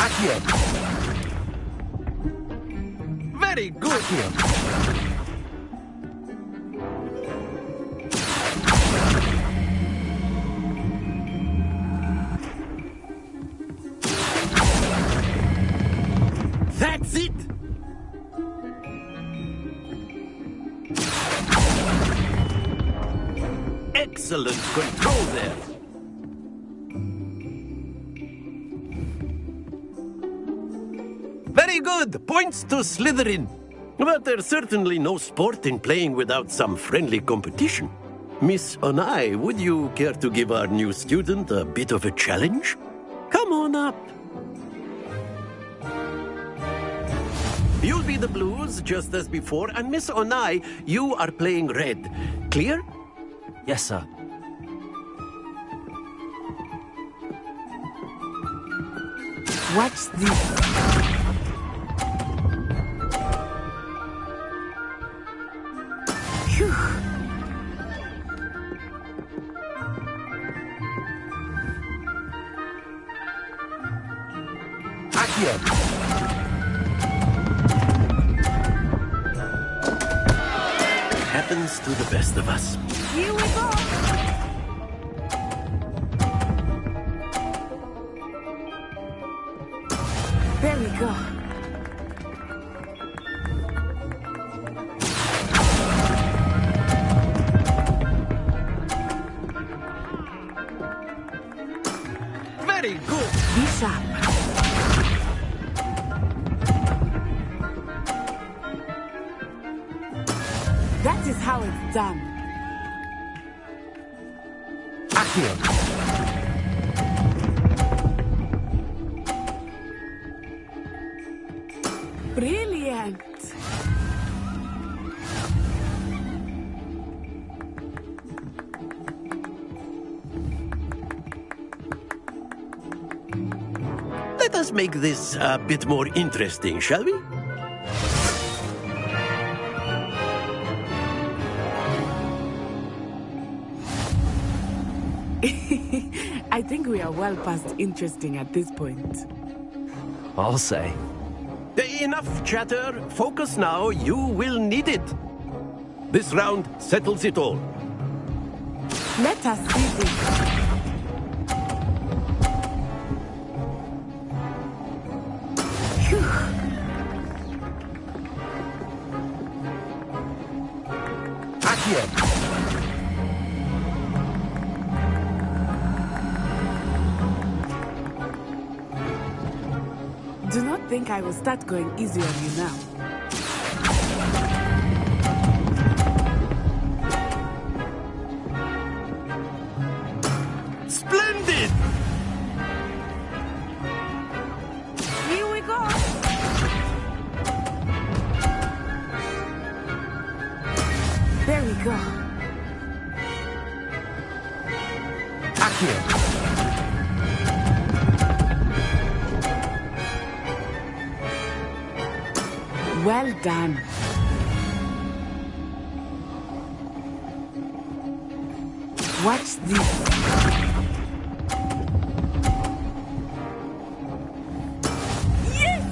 Accio. Very good. Accio. That's it! Excellent control there. Very good. Points to Slytherin. But there's certainly no sport in playing without some friendly competition. Miss Onai, would you care to give our new student a bit of a challenge? Come on up. You'll be the blues, just as before, and Miss Onai, you are playing red. Clear? Yes, sir. Watch this. Phew. Accio. Happens to the best of us. Here we go. There we go. Very good. Be sharp. That is how it's done. Accio. Brilliant. Let us make this a bit more interesting, shall we? I think we are well past interesting at this point. I'll say. Enough chatter. Focus now. You will need it. This round settles it all. Let us see this. Phew. Accio. Do not think I will start going easy on you now. Splendid! Here we go. There we go. Accio. Well done. Watch this. Yes!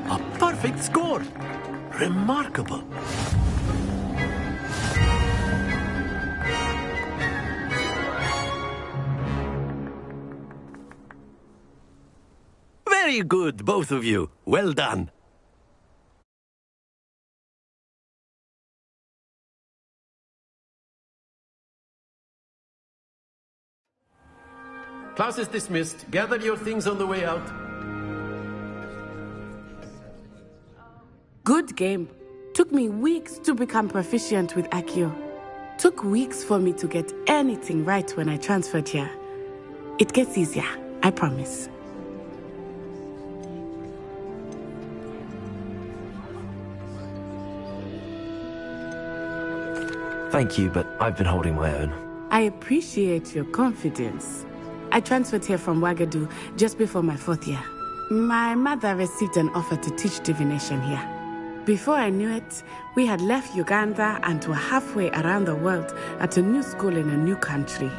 A perfect score. Remarkable. Very good, both of you. Well done. Class is dismissed. Gather your things on the way out. Good game. Took me weeks to become proficient with Accio. Took weeks for me to get anything right when I transferred here. It gets easier, I promise. Thank you, but I've been holding my own. I appreciate your confidence. I transferred here from Wagadu just before my 4th year. My mother received an offer to teach divination here. Before I knew it, we had left Uganda and were halfway around the world at a new school in a new country.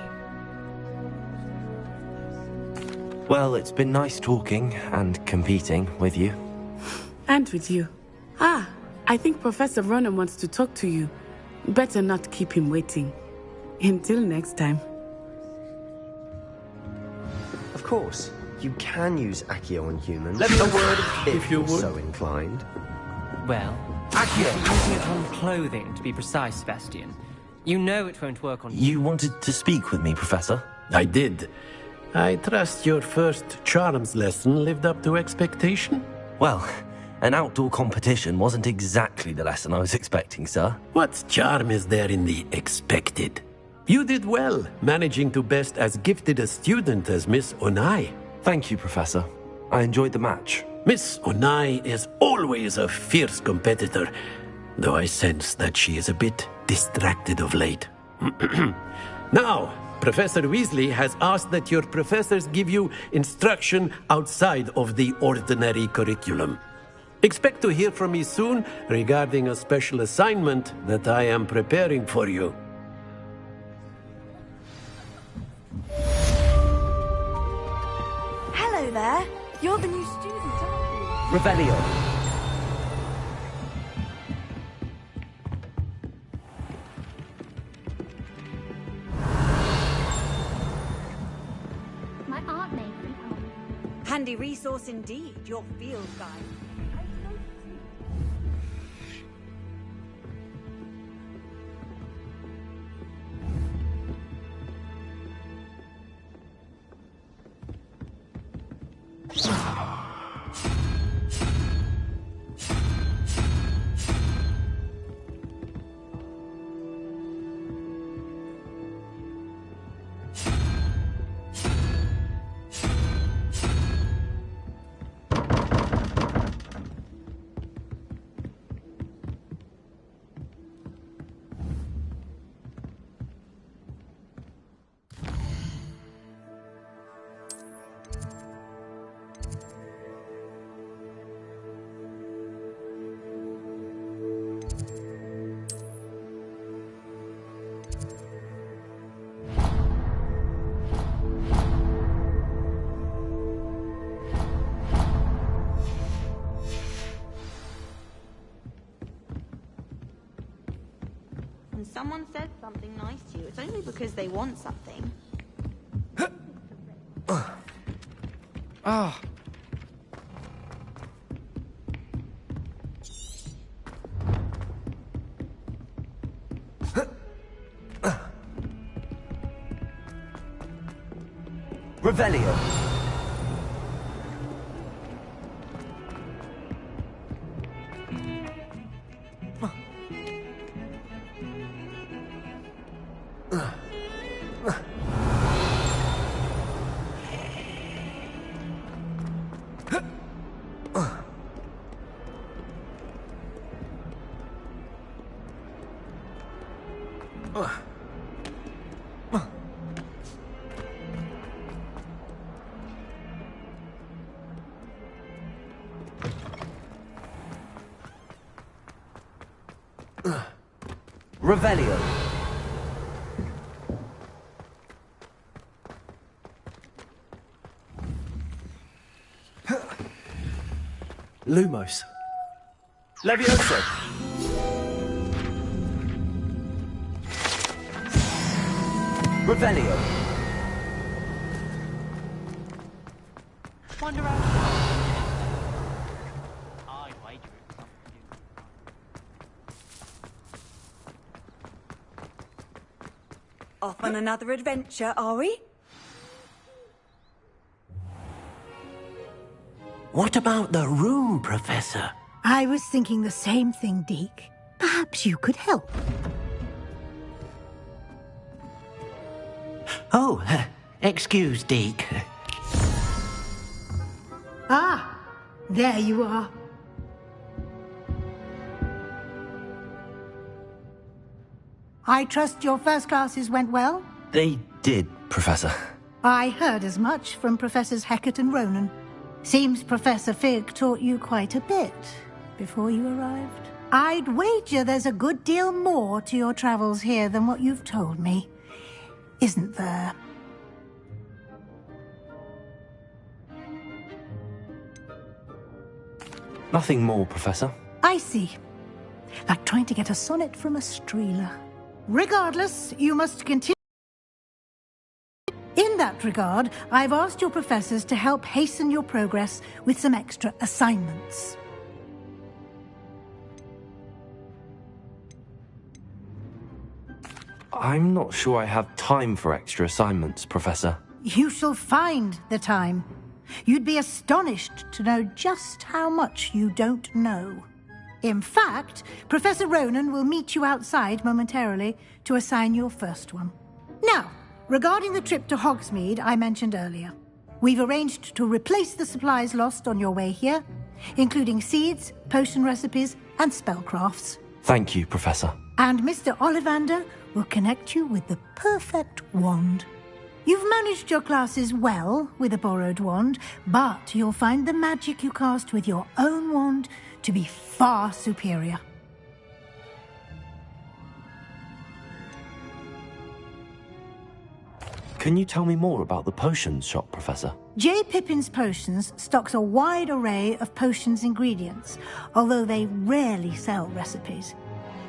Well, it's been nice talking and competing with you. And with you. Ah, I think Professor Ronan wants to talk to you. Better not keep him waiting. Until next time. Of course, you can use Accio on humans. Let me a word if you're so inclined. Well, Accio using it on clothing, to be precise, Sebastian. You know it won't work on... You wanted to speak with me, Professor? I did. I trust your first charms lesson lived up to expectation? Well, an outdoor competition wasn't exactly the lesson I was expecting, sir. What charm is there in the expected? You did well, managing to best as gifted a student as Miss Onai. Thank you, Professor. I enjoyed the match. Miss Onai is always a fierce competitor, though I sense that she is a bit distracted of late. Now, Professor Weasley has asked that your professors give you instruction outside of the ordinary curriculum. Expect to hear from me soon regarding a special assignment that I am preparing for you. Hello there. You're the new student, aren't you? Revelio. My aunt made them. Handy resource indeed, your field guide. When someone says something nice to you, it's only because they want something. Ah. Revelio. Revelio. Lumos. Levioso. Revelio. Wander out. Off on another adventure, are we? What about the room, Professor? I was thinking the same thing, Deke. Perhaps you could help. Oh, excuse, Deke. Ah, there you are. I trust your first classes went well? They did, Professor. I heard as much from Professors Hecat and Ronan. Seems Professor Fig taught you quite a bit. before you arrived? I'd wager there's a good deal more to your travels here than what you've told me. Isn't there? Nothing more, Professor. I see. Like trying to get a sonnet from a streeler. Regardless, you must continue. In that regard, I've asked your professors to help hasten your progress with some extra assignments. I'm not sure I have time for extra assignments, Professor. You shall find the time. You'd be astonished to know just how much you don't know. In fact, Professor Ronan will meet you outside momentarily to assign your first one. Now, regarding the trip to Hogsmeade I mentioned earlier, we've arranged to replace the supplies lost on your way here, including seeds, potion recipes, and spellcrafts. Thank you, Professor. And Mr. Ollivander will connect you with the perfect wand. You've managed your classes well with a borrowed wand, but you'll find the magic you cast with your own wand to be far superior. Can you tell me more about the potions shop, Professor? J. Pippin's Potions stocks a wide array of potions ingredients, although they rarely sell recipes.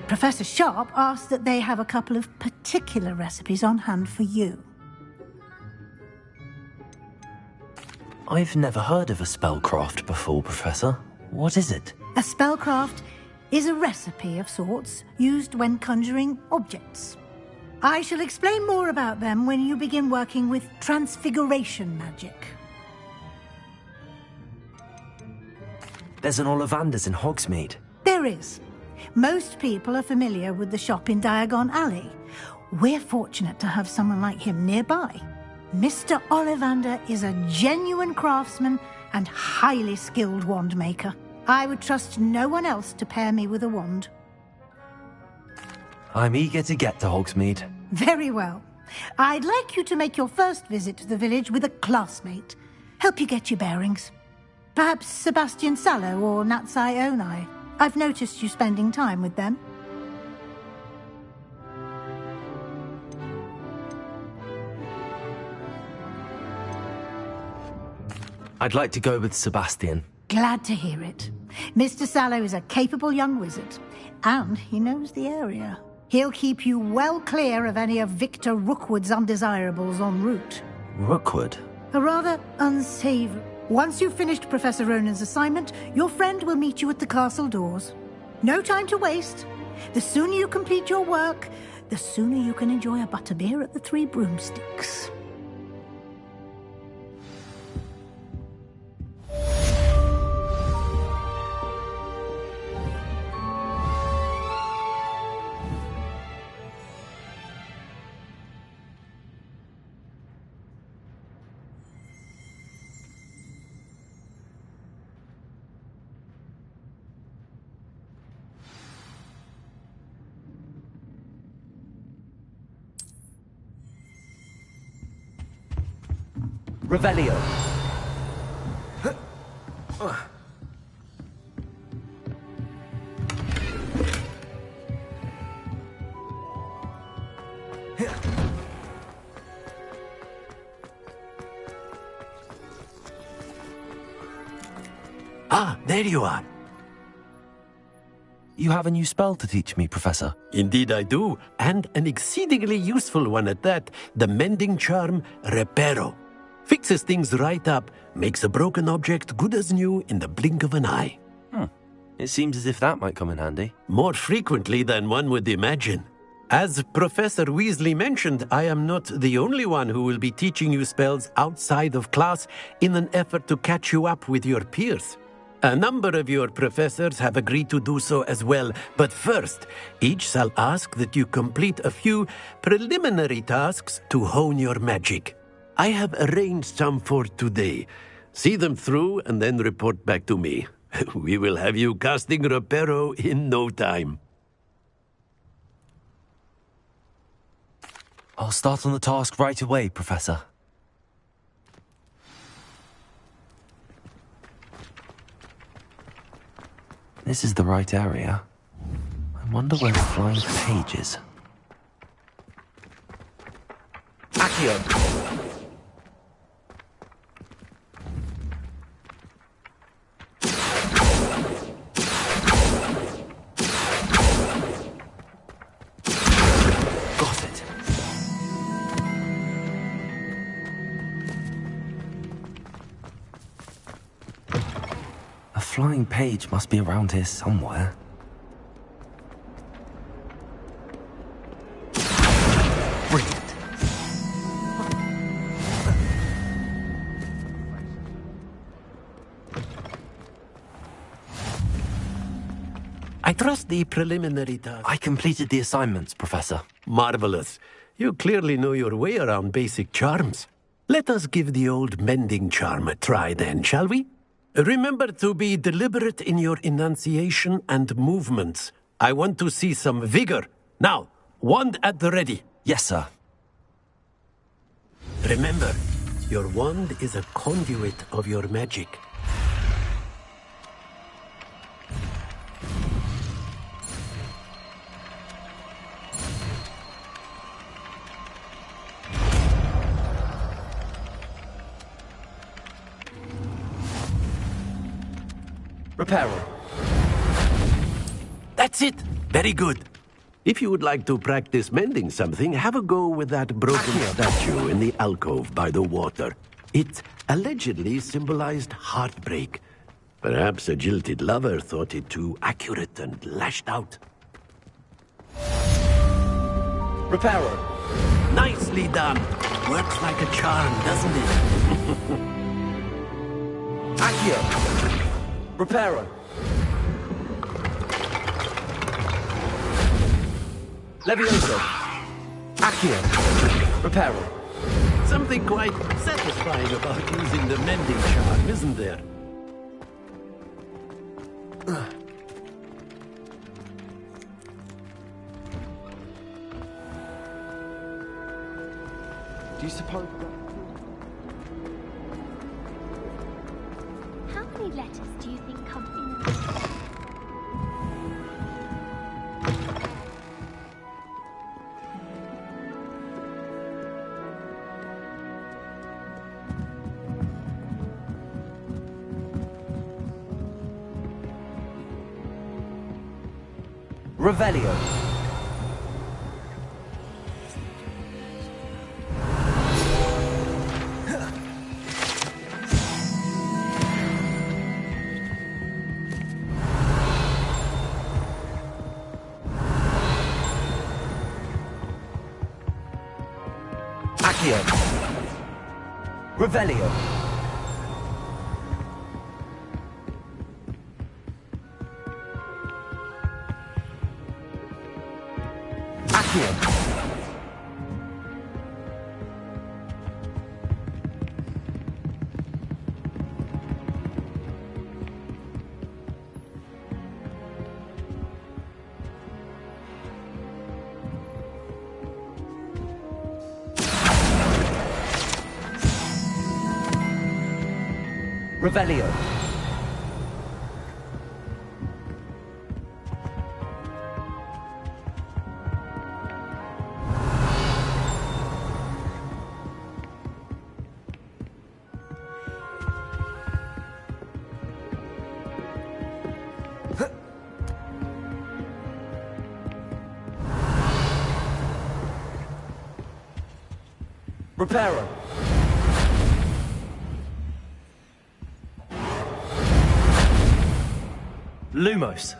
Professor Sharp asked that they have a couple of particular recipes on hand for you. I've never heard of a spellcraft before, Professor. What is it? A spellcraft is a recipe of sorts used when conjuring objects. I shall explain more about them when you begin working with transfiguration magic. There's an Ollivander's in Hogsmeade. There is. Most people are familiar with the shop in Diagon Alley. We're fortunate to have someone like him nearby. Mr. Ollivander is a genuine craftsman and highly skilled wand maker. I would trust no one else to pair me with a wand. I'm eager to get to Hogsmeade. Very well. I'd like you to make your first visit to the village with a classmate. Help you get your bearings. Perhaps Sebastian Sallow or Natsai Onai. I've noticed you spending time with them. I'd like to go with Sebastian. Glad to hear it. Mr. Sallow is a capable young wizard, and he knows the area. He'll keep you well clear of any of Victor Rookwood's undesirables en route. Rookwood? A rather unsavory. Once you've finished Professor Ronan's assignment, your friend will meet you at the castle doors. No time to waste. The sooner you complete your work, the sooner you can enjoy a butterbeer at the Three Broomsticks. Revelio. Ah, there you are. You have a new spell to teach me, Professor. Indeed I do, and an exceedingly useful one at that. The mending charm, Reparo. Fixes things right up, makes a broken object good as new in the blink of an eye. It seems as if that might come in handy. More frequently than one would imagine. As Professor Weasley mentioned, I am not the only one who will be teaching you spells outside of class in an effort to catch you up with your peers. A number of your professors have agreed to do so as well, but first, each shall ask that you complete a few preliminary tasks to hone your magic. I have arranged some for today. See them through and then report back to me. We will have you casting Reparo in no time. I'll start on the task right away, Professor. This is the right area. I wonder where the flying page is. Accio! Got it. A flying page must be around here somewhere. Brilliant. I trust the preliminary task. I completed the assignments, Professor. Marvelous. You clearly know your way around basic charms. Let us give the old mending charm a try then, shall we? Remember to be deliberate in your enunciation and movements. I want to see some vigor. Now, wand at the ready. Yes, sir. Remember, your wand is a conduit of your magic. Reparo. That's it. Very good. If you would like to practice mending something, have a go with that broken statue in the alcove by the water. It allegedly symbolized heartbreak. Perhaps a jilted lover thought it too accurate and lashed out. Reparo. Nicely done. Works like a charm, doesn't it? Accio. Reparo. Levioso. Accio. Reparo. Something quite satisfying about using the mending charm, isn't there? Do you suppose... How many letters do you think come in? Revelio. Accio. Revelio. Accio. Revelio. Reparo. Lumos.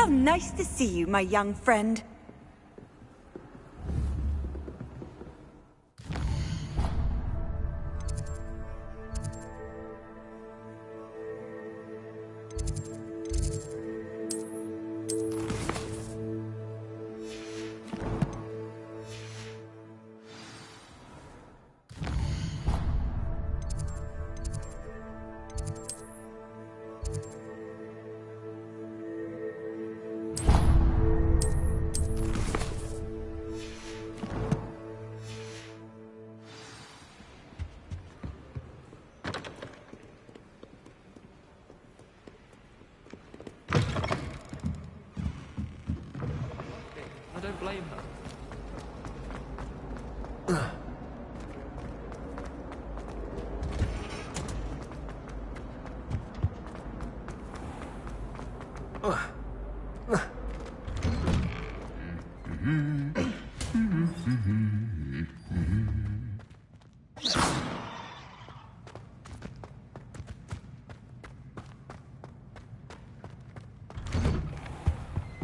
How nice to see you, my young friend. I don't blame her.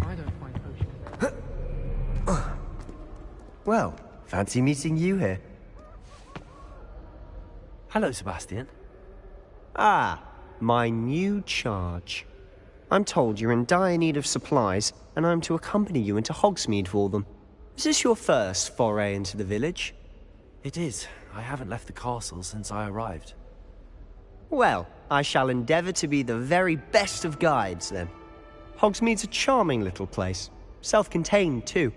I don't find potions. Well, fancy meeting you here. Hello, Sebastian. Ah, my new charge. I'm told you're in dire need of supplies, and I'm to accompany you into Hogsmeade for them. Is this your first foray into the village? It is. I haven't left the castle since I arrived. Well, I shall endeavour to be the very best of guides, then. Hogsmeade's a charming little place. Self-contained, too.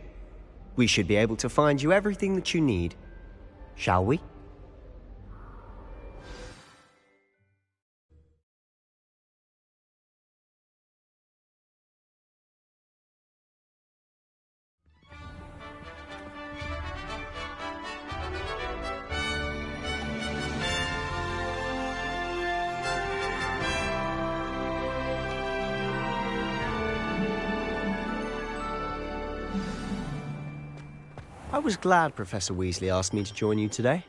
We should be able to find you everything that you need. Shall we? I was glad Professor Weasley asked me to join you today.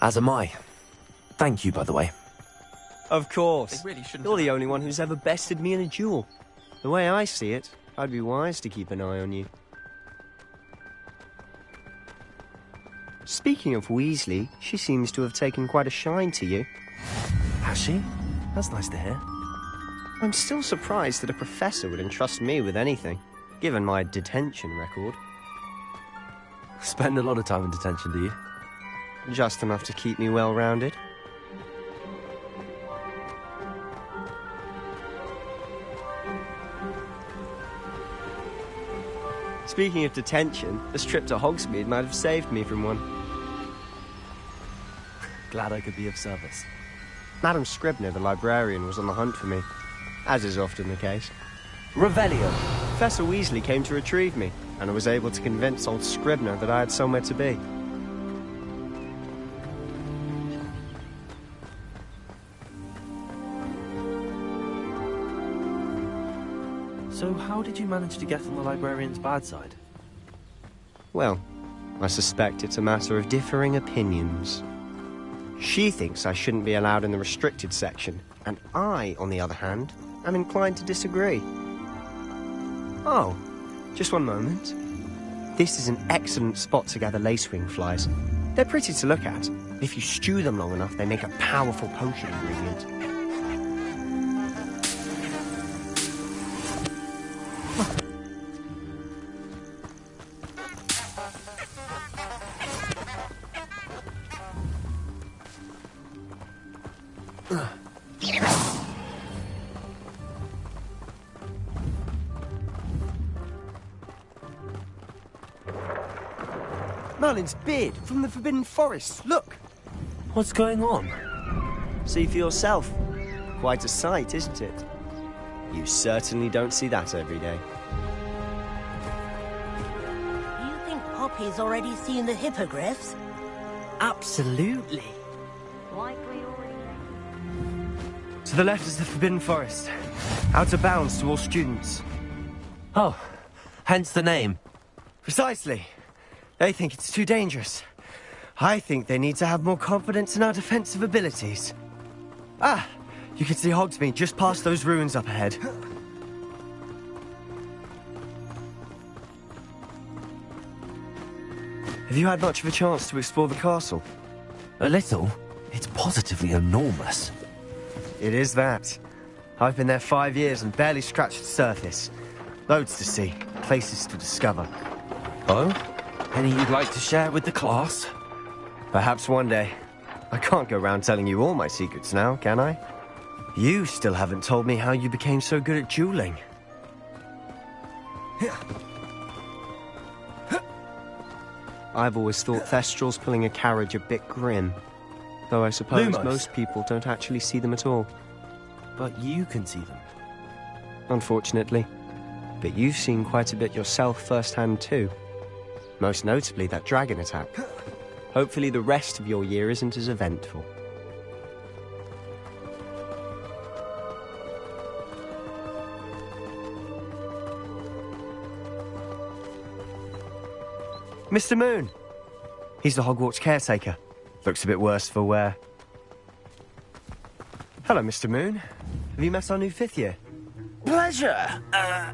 As am I. Thank you, by the way. Of course. They really shouldn't You're the have- only one who's ever bested me in a duel. The way I see it, I'd be wise to keep an eye on you. Speaking of Weasley, she seems to have taken quite a shine to you. Has she? That's nice to hear. I'm still surprised that a professor would entrust me with anything, given my detention record. Spend a lot of time in detention, do you? Just enough to keep me well-rounded. Speaking of detention, this trip to Hogsmeade might have saved me from one. Glad I could be of service. Madam Scribner, the librarian, was on the hunt for me, as is often the case. Revelio! Professor Weasley came to retrieve me, and I was able to convince old Scribner that I had somewhere to be. So how did you manage to get on the librarian's bad side? Well, I suspect it's a matter of differing opinions. She thinks I shouldn't be allowed in the restricted section, and I, on the other hand, am inclined to disagree. Oh, just one moment. This is an excellent spot to gather lacewing flies. They're pretty to look at. If you stew them long enough, they make a powerful potion ingredient. Merlin's beard from the Forbidden Forest. Look! What's going on? See for yourself. Quite a sight, isn't it? You certainly don't see that every day. You think Poppy's already seen the hippogriffs? Absolutely. Likely already. To the left is the Forbidden Forest. Out of bounds to all students. Oh, hence the name. Precisely. They think it's too dangerous. I think they need to have more confidence in our defensive abilities. Ah, you can see Hogsmeade just past those ruins up ahead. Have you had much of a chance to explore the castle? A little. It's positively enormous. It is that. I've been there 5 years and barely scratched the surface. Loads to see, places to discover. Oh? Any you'd like to share with the class? Perhaps one day. I can't go around telling you all my secrets now, can I? You still haven't told me how you became so good at dueling. I've always thought Thestrals pulling a carriage a bit grim. Though I suppose Lumos. most people don't actually see them at all. But you can see them. Unfortunately. But you've seen quite a bit yourself firsthand too. Most notably that dragon attack. Hopefully the rest of your year isn't as eventful. Mr. Moon! He's the Hogwarts caretaker. Looks a bit worse for wear. Hello, Mr. Moon. Have you met our new 5th year? Pleasure.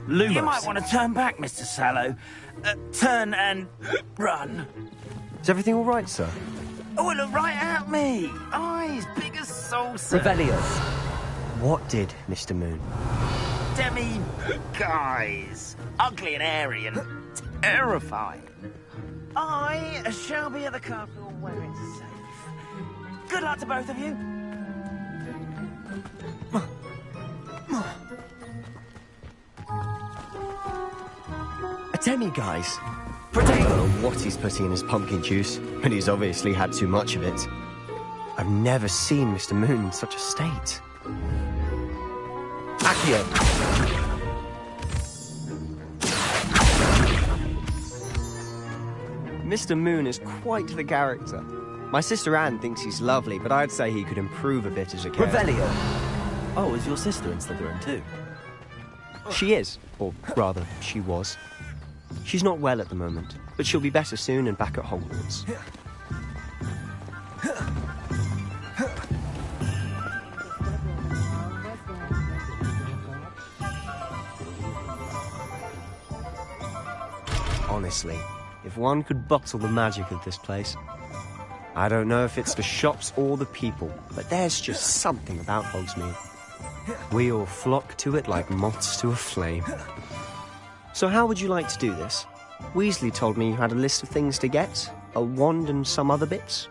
Lumos. You might want to turn back, Mr. Sallow. Turn and run. Is everything all right, sir? Oh, look right at me. Eyes big as saucer. Revelio. What did, Mr. Moon? Demi guys. Ugly and airy and terrifying. I shall be at the castle where it's safe. Good luck to both of you. A demi-guise? I don't know what he's putting in his pumpkin juice, but he's obviously had too much of it. I've never seen Mr. Moon in such a state. Accio. Mr. Moon is quite the character. My sister Anne thinks he's lovely, but I'd say he could improve a bit as a character. Revelio. Oh, is your sister in Slytherin too? She is, or rather, she was. She's not well at the moment, but she'll be better soon and back at Hogwarts. Honestly, if one could bottle the magic of this place. I don't know if it's the shops or the people, but there's just something about Hogsmeade. We all flock to it like moths to a flame. So how would you like to do this? Weasley told me you had a list of things to get, a wand and some other bits.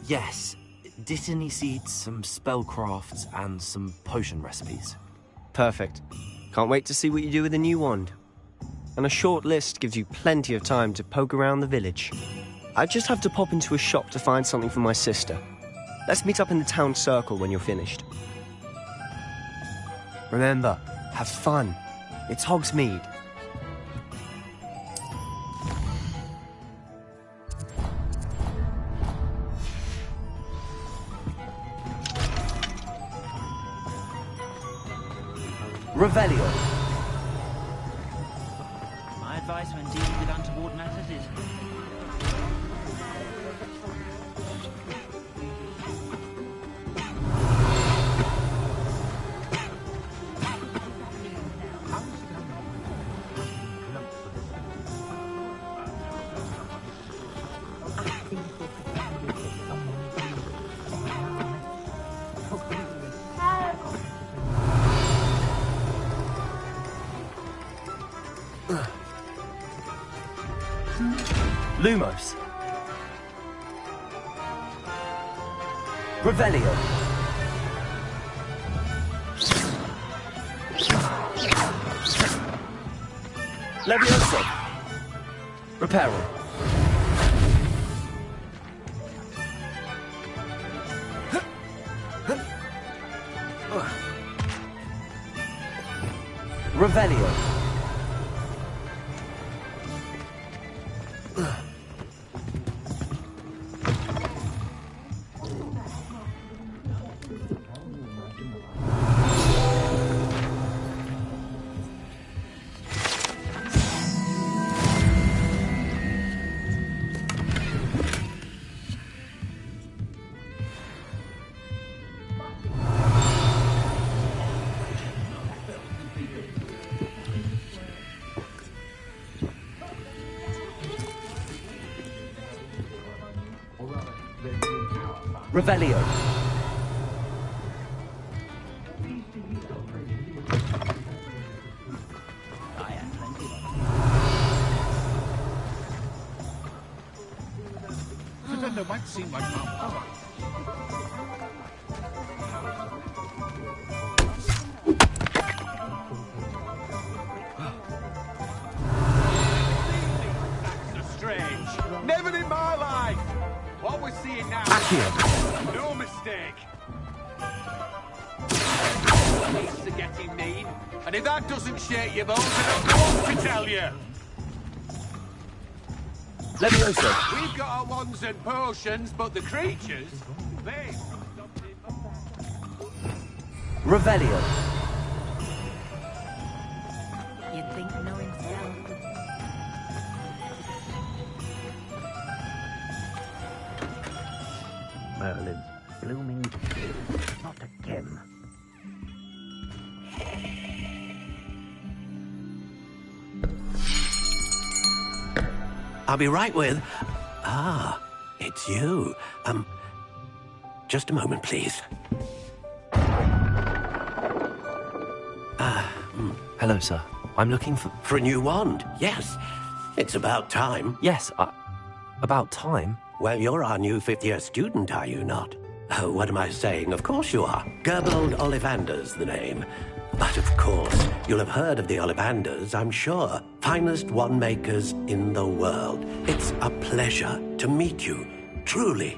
Yes. Dittany seeds, some spellcrafts, and some potion recipes. Perfect. Can't wait to see what you do with the new wand. And a short list gives you plenty of time to poke around the village. I just have to pop into a shop to find something for my sister. Let's meet up in the town circle when you're finished. Remember, have fun. It's Hogsmeade. Revelio. My advice when dealing with untoward matters is... Lumos. Revelio. Levioso. Reparo. Revelio. Revelio. Pretender might seem like Mount Never in my life! What we're seeing now... Accio. No mistake! Things are getting mean, and if that doesn't shake your bones, I don't know what to tell you! Levioso. We've got our wands and potions, but the creatures... They... Revelio. You'd think knowing spell. Merlin's blooming not again. I'll be right with... Ah, it's you. Just a moment, please. Hello, sir. I'm looking for... For a new wand, yes. It's about time. Yes, about time? Well, you're our new fifth-year student, are you not? Oh, what am I saying? Of course you are. Gerbold Ollivander's the name. But of course, you'll have heard of the Ollivanders, I'm sure. Finest wand makers in the world. It's a pleasure to meet you, truly.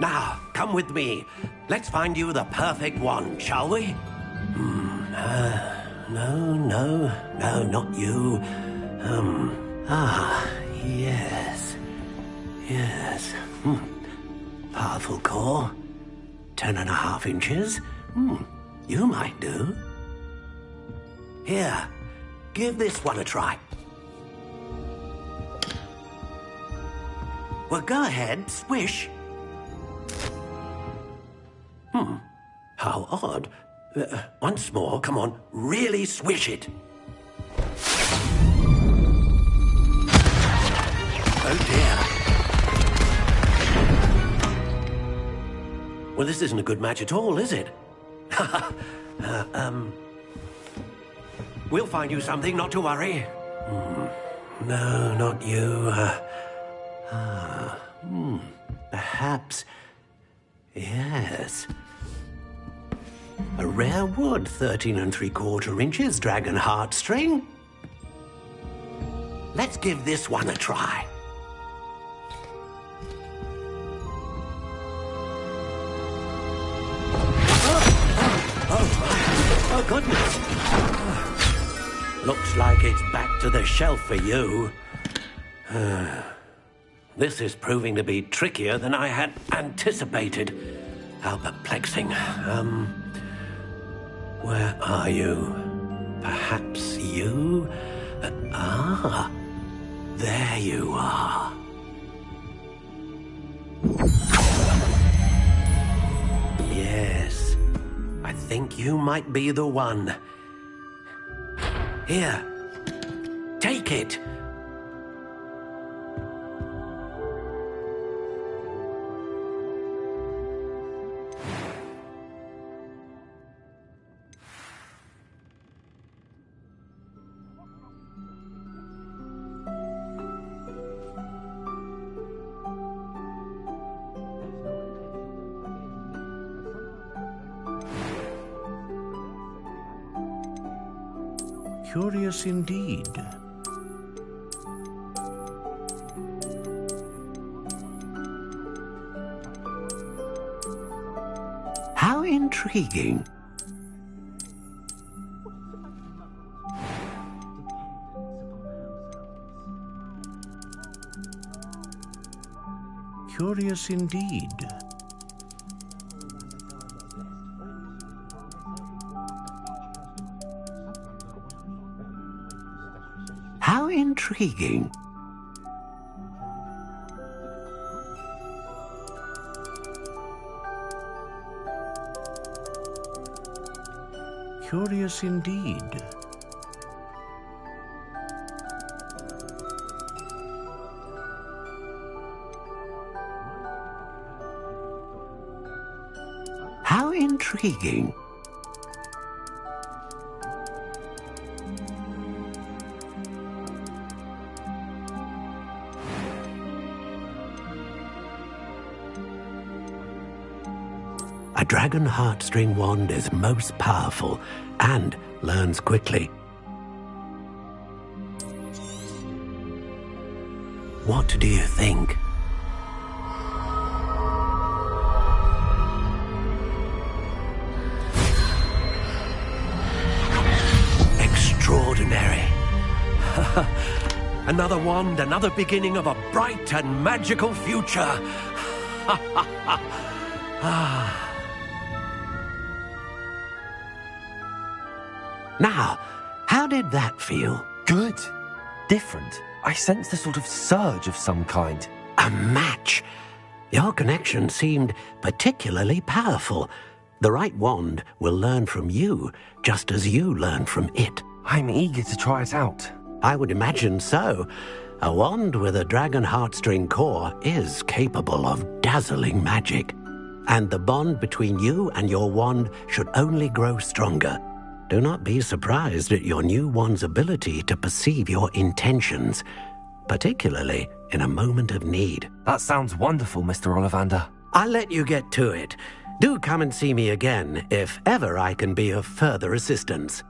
Now, come with me. Let's find you the perfect wand, shall we? No, not you. Yes. Powerful core. 10.5 inches. You might do. Here, give this one a try. Well, go ahead, swish. How odd. Once more, come on, really swish it. Oh dear. Well, this isn't a good match at all, is it? We'll find you something, not to worry. No, not you. Perhaps... Yes. A rare wood, 13 3/4 inches, dragon heartstring. Let's give this one a try. Oh, goodness. Looks like it's back to the shelf for you. This is proving to be trickier than I had anticipated. How perplexing. Where are you? Perhaps you? There you are. Yes, I think you might be the one. Here, take it. Curious indeed. How intriguing. Curious indeed. How intriguing. Curious indeed. How intriguing. A dragon heartstring wand is most powerful and learns quickly. What do you think? Extraordinary. Another wand, another beginning of a bright and magical future. Now, how did that feel? Good. Different. I sensed a sort of surge of some kind. A match. Your connection seemed particularly powerful. The right wand will learn from you, just as you learn from it. I'm eager to try it out. I would imagine so. A wand with a dragon heartstring core is capable of dazzling magic. And the bond between you and your wand should only grow stronger. Do not be surprised at your new wand's ability to perceive your intentions, particularly in a moment of need. That sounds wonderful, Mr. Ollivander. I'll let you get to it. Do come and see me again if ever I can be of further assistance.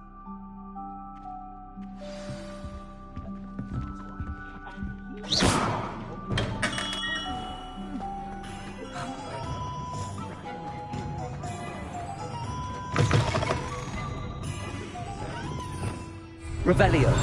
Revelio.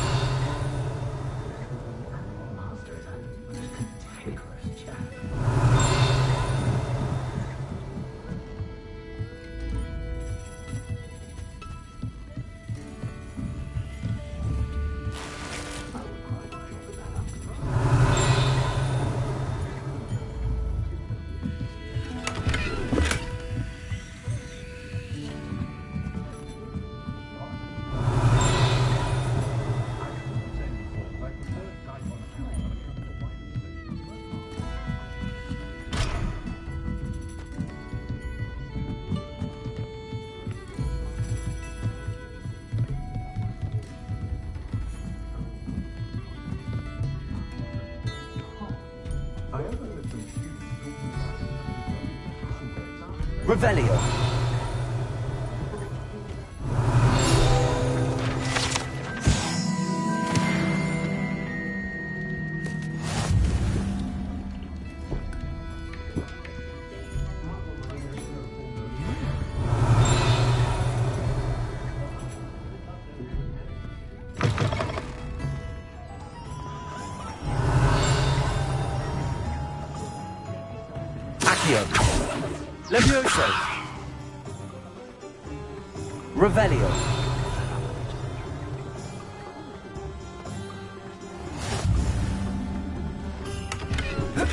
Revelio. Accio. Levioso. Revelio.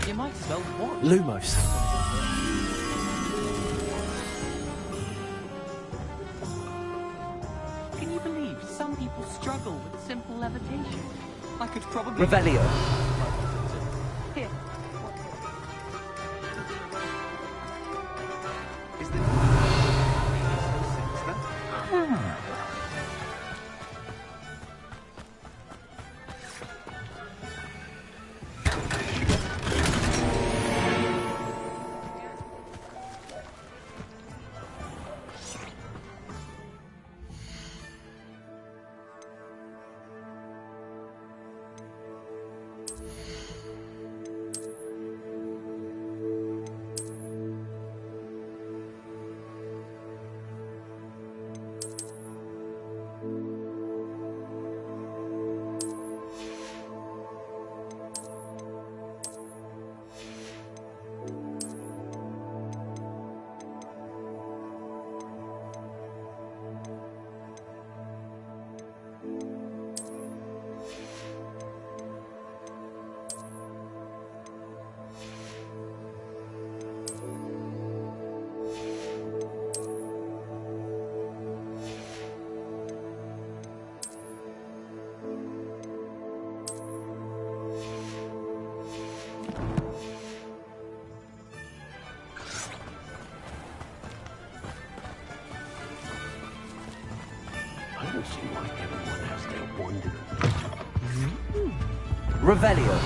You might spell what? Lumos. Can you believe some people struggle with simple levitation? I could probably... Revelio. Here. never see why everyone has their wonder. Revelio.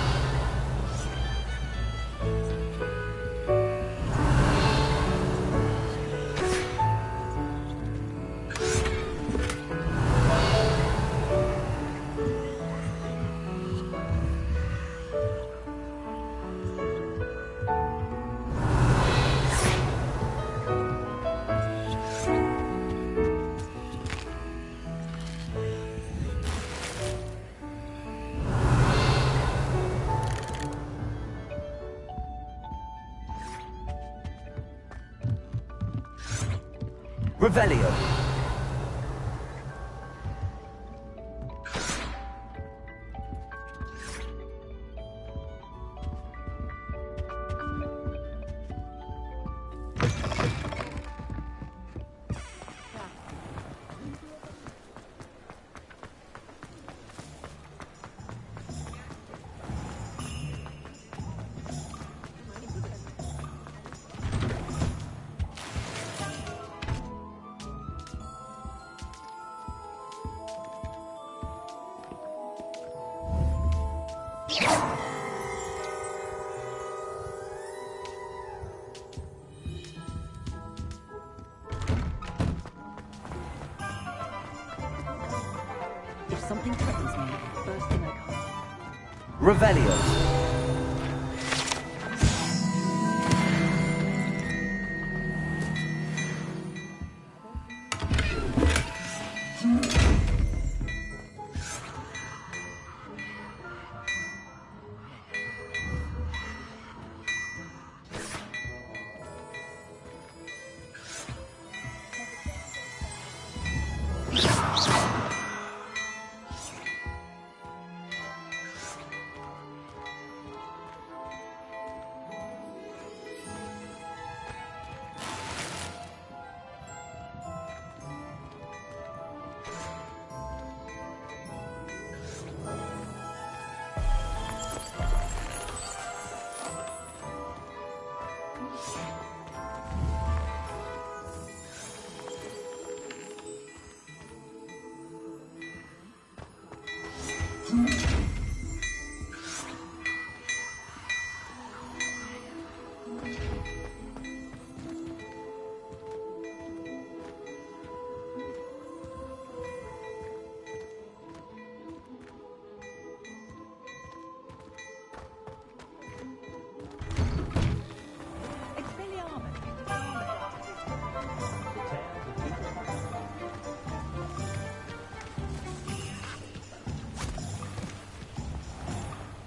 Revelio. If something threatens me, first thing I cast. Revelio.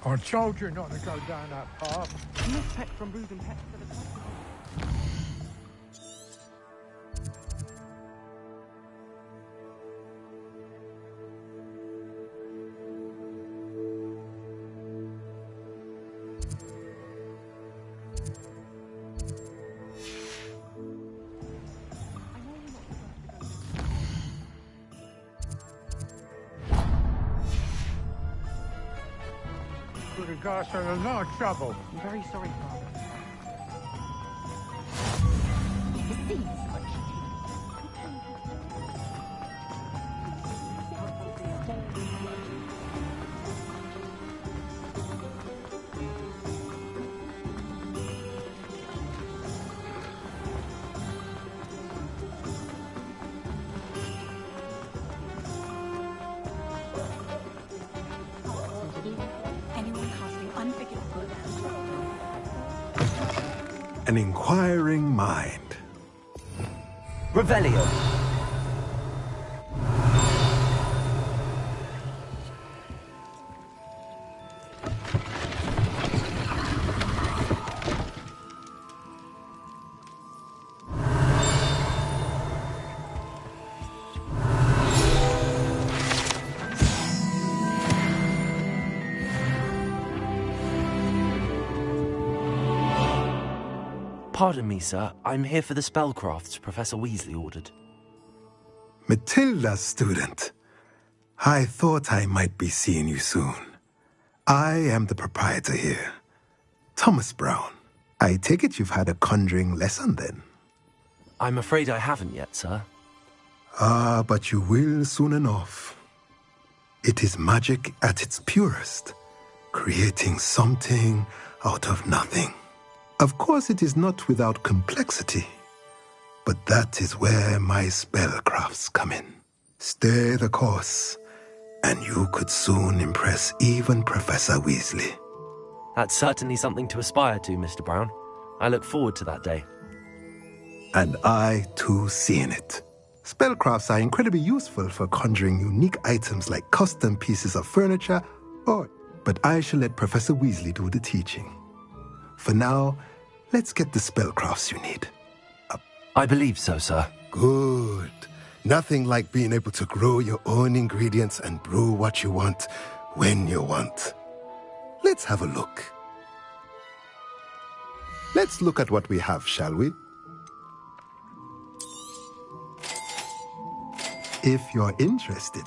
I told you not to go down that path. Mispec from Rugen Pet to the top. The guys are in a lot of trouble. I'm very sorry, Father. An inquiring mind. Revelio. Pardon me, sir. I'm here for the spellcrafts Professor Weasley ordered. Matilda, student. I thought I might be seeing you soon. I am the proprietor here, Thomas Brown. I take it you've had a conjuring lesson then? I'm afraid I haven't yet, sir. Ah, but you will soon enough. It is magic at its purest, creating something out of nothing. Of course, it is not without complexity, but that is where my spellcrafts come in. Stay the course, and you could soon impress even Professor Weasley. That's certainly something to aspire to, Mr. Brown. I look forward to that day. And I, too, seeing it. Spellcrafts are incredibly useful for conjuring unique items like custom pieces of furniture, but I shall let Professor Weasley do the teaching. For now, let's get the spellcrafts you need. I believe so, sir. Good. Nothing like being able to grow your own ingredients and brew what you want, when you want. Let's have a look. Let's look at what we have, shall we? If you're interested,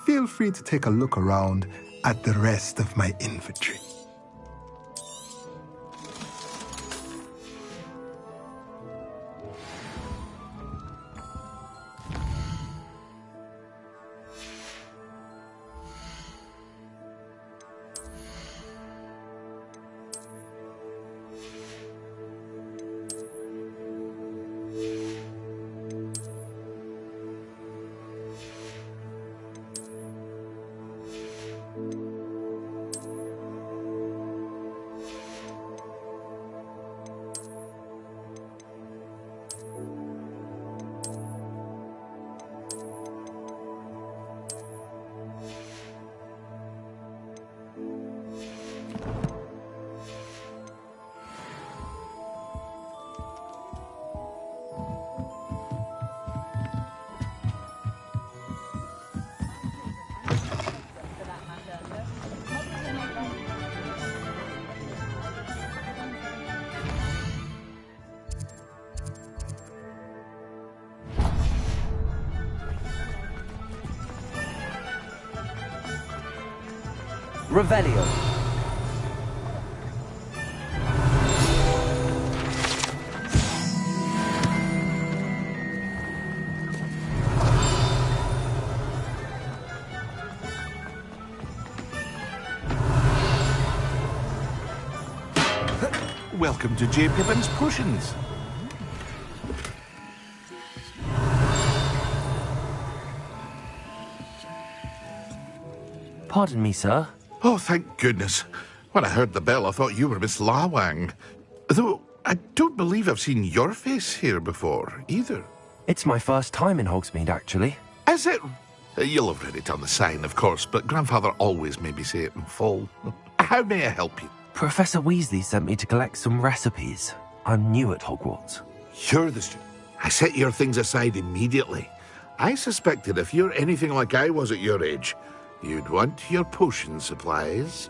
feel free to take a look around at the rest of my inventory. Revelio. Welcome to J. Pippin's Potions. Pardon me, sir. Oh, thank goodness. When I heard the bell, I thought you were Miss Lawang. Though I don't believe I've seen your face here before, either. It's my first time in Hogsmeade, actually. Is it? You'll have read it on the sign, of course, but Grandfather always made me say it in full. How may I help you? Professor Weasley sent me to collect some recipes. I'm new at Hogwarts. You're the student. I set your things aside immediately. I suspected if you're anything like I was at your age, you'd want your potion supplies.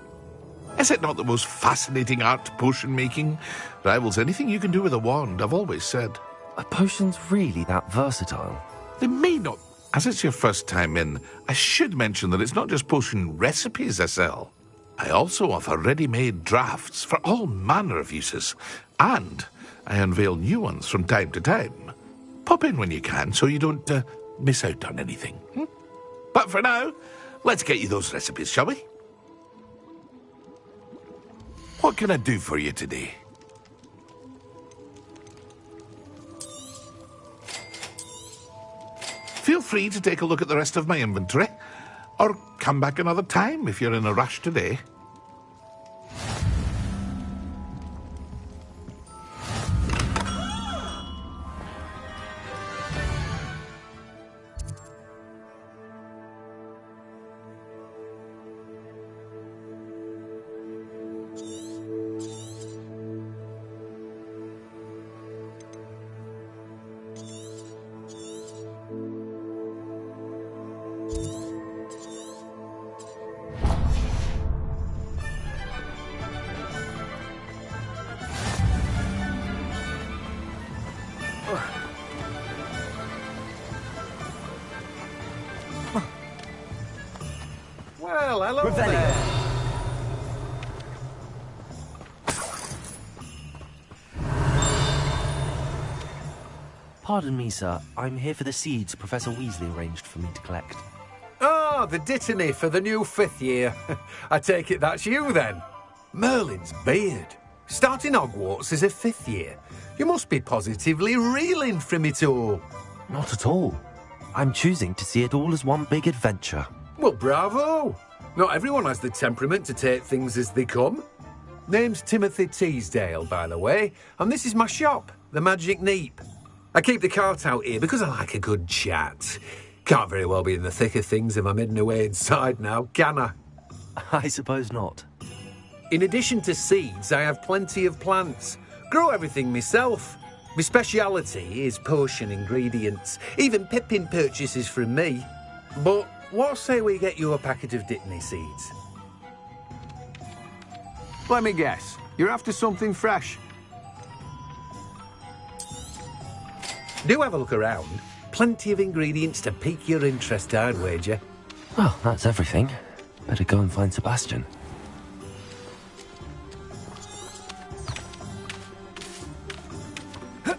Is it not the most fascinating art, potion making? Rivals anything you can do with a wand, I've always said. Are potions really that versatile? They may not. As it's your first time in, I should mention that it's not just potion recipes I sell. I also offer ready-made drafts for all manner of uses, and I unveil new ones from time to time. Pop in when you can so you don't miss out on anything. But for now, let's get you those recipes, shall we? What can I do for you today? Feel free to take a look at the rest of my inventory, or come back another time if you're in a rush today. Well, hello there. Pardon me, sir. I'm here for the seeds Professor Weasley arranged for me to collect. Ah, the dittany for the new 5th year. I take it that's you, then. Merlin's beard. Starting Hogwarts as a 5th year. You must be positively reeling from it all. Not at all. I'm choosing to see it all as one big adventure. Well, bravo. Not everyone has the temperament to take things as they come. Name's Timothy Teasdale, by the way, and this is my shop, the Magic Neep. I keep the cart out here because I like a good chat. Can't very well be in the thick of things if I'm hidden away inside now, can I? I suppose not. In addition to seeds, I have plenty of plants. Grow everything myself. My speciality is potion ingredients. Even Pippin purchases from me. But what say we get you a packet of Dittany seeds? Let me guess. You're after something fresh. Do have a look around. Plenty of ingredients to pique your interest, I'd wager. Well, that's everything. Better go and find Sebastian. I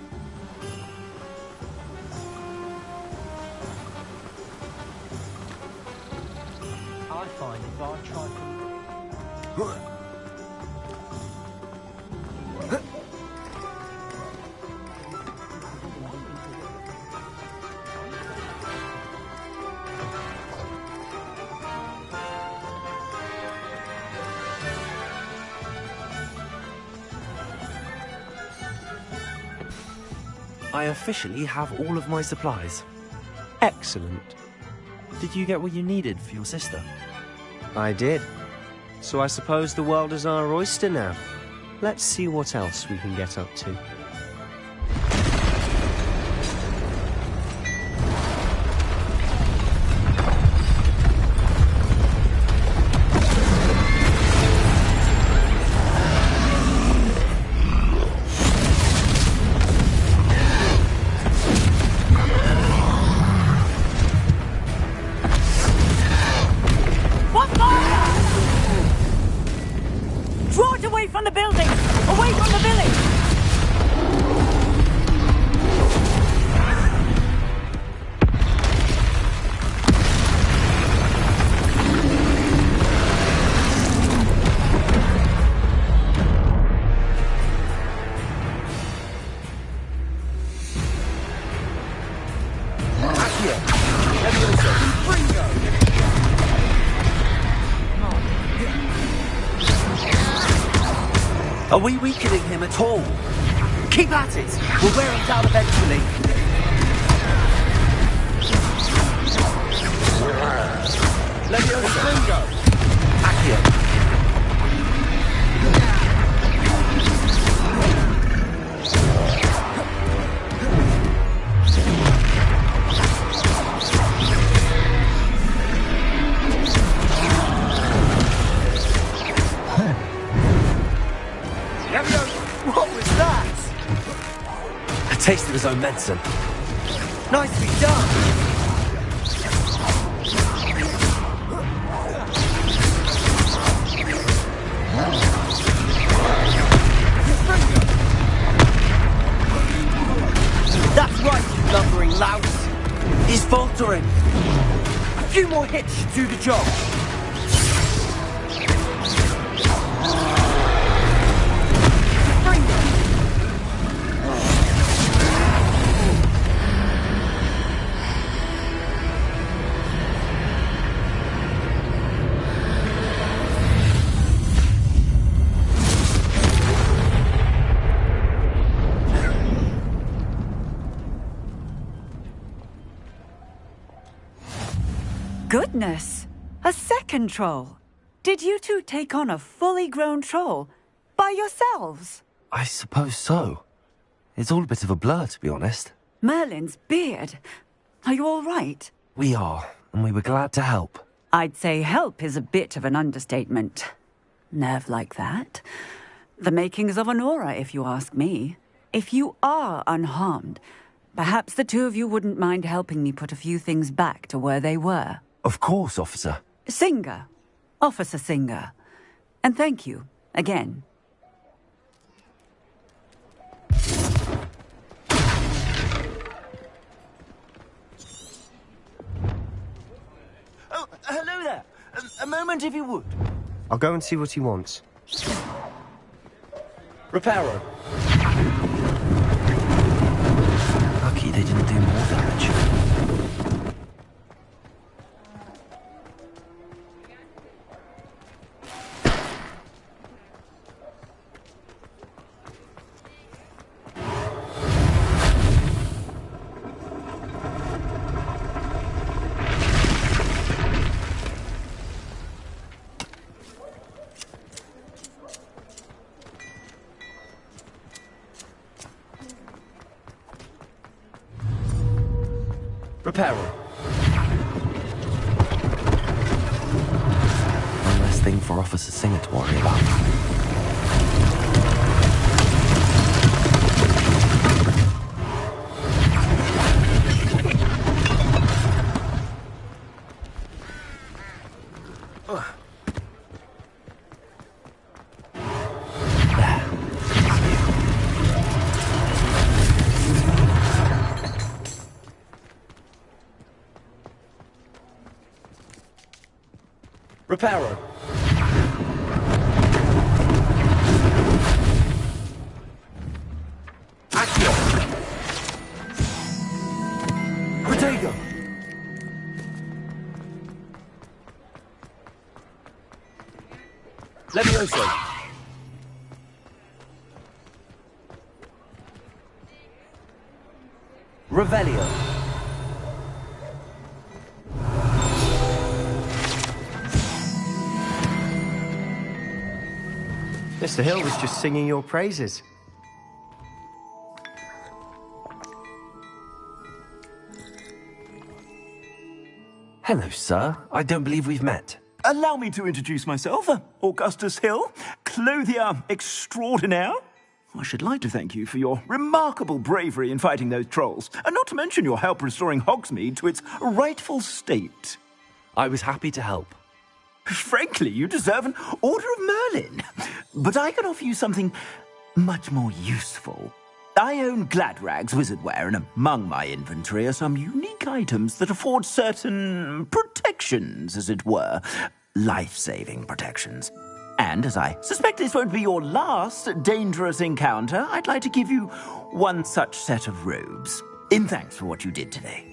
find if I try to... I officially have all of my supplies. Excellent. Did you get what you needed for your sister? I did. So I suppose the world is our oyster now. Let's see what else we can get up to. Are we weakening him at all? Keep at it! We'll wear him down eventually. Leviosa! Accio! What was that? A taste of his own medicine. Nicely done. That's right, you lumbering louse. He's faltering. A few more hits should do the job. Goodness! A second troll! Did you two take on a fully grown troll? By yourselves? I suppose so. It's all a bit of a blur, to be honest. Merlin's beard. Are you all right? We are, and we were glad to help. I'd say help is a bit of an understatement. Nerve like that. The makings of an aura, if you ask me. If you are unharmed, perhaps the two of you wouldn't mind helping me put a few things back to where they were. Of course, officer. Singer. Officer Singer. And thank you, again. moment if you would. I'll go and see what he wants. Reparo. Lucky they didn't do more damage. Reparo. One less thing for Officer Singer to worry about. Reparo. Accio. Protego. Levioso. Revelio. Mr. Hill was just singing your praises. Hello, sir. I don't believe we've met. Allow me to introduce myself, Augustus Hill, clothier extraordinaire. I should like to thank you for your remarkable bravery in fighting those trolls, and not to mention your help restoring Hogsmeade to its rightful state. I was happy to help. Frankly, you deserve an Order of Merlin. But I can offer you something much more useful. I own Gladrag's wizardware, and among my inventory are some unique items that afford certain protections, as it were. Life-saving protections. And as I suspect this won't be your last dangerous encounter, I'd like to give you one such set of robes, in thanks for what you did today.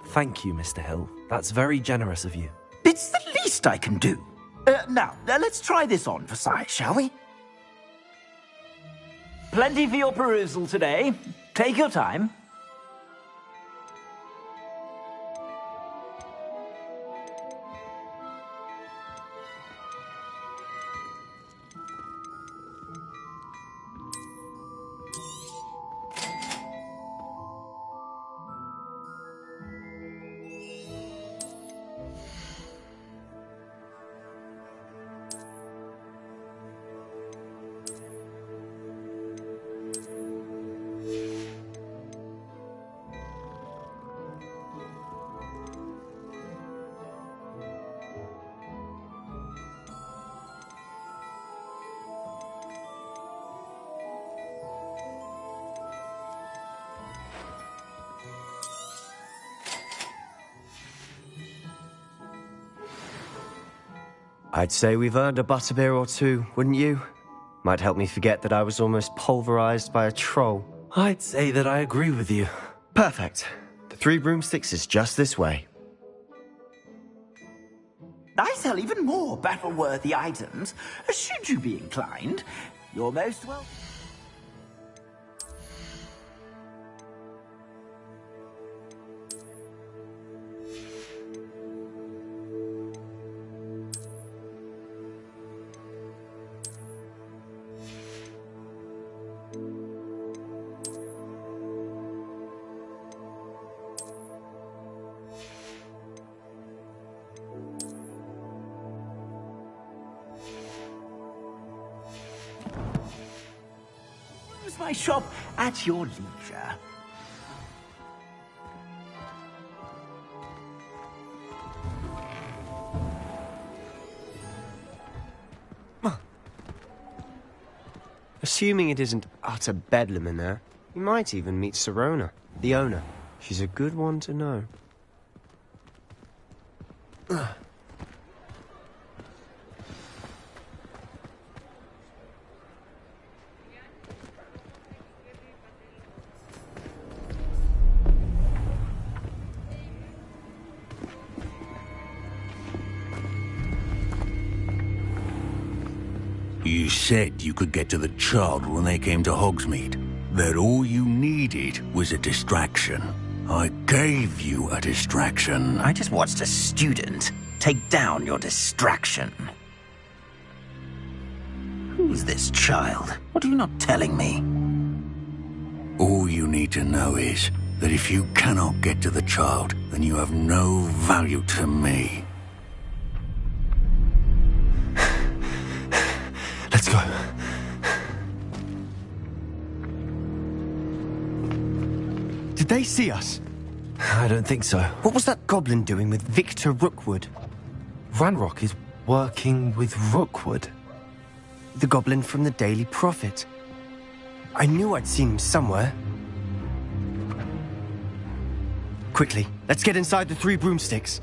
Thank you, Mr. Hill. That's very generous of you. It's the least I can do. Now, let's try this on for size, shall we? Plenty for your perusal today. Take your time. I'd say we've earned a butterbeer or two, wouldn't you? Might help me forget that I was almost pulverized by a troll. I'd say that I agree with you. Perfect. The 3 broomsticks is just this way. I sell even more battle-worthy items. Should you be inclined, you're most welcome. My shop at your leisure. Assuming it isn't utter bedlam in there, You might even meet Sirona, the owner. She's a good one to know. You said you could get to the child when they came to Hogsmeade. That all you needed was a distraction. I gave you a distraction. I just watched a student take down your distraction. Who's this child? What are you not telling me? All you need to know is that if you cannot get to the child, then you have no value to me. Let's go. Did they see us? I don't think so. What was that goblin doing with Victor Rookwood? Ranrock is working with Rookwood. The goblin from the Daily Prophet. I knew I'd seen him somewhere. Quickly, let's get inside the 3 broomsticks.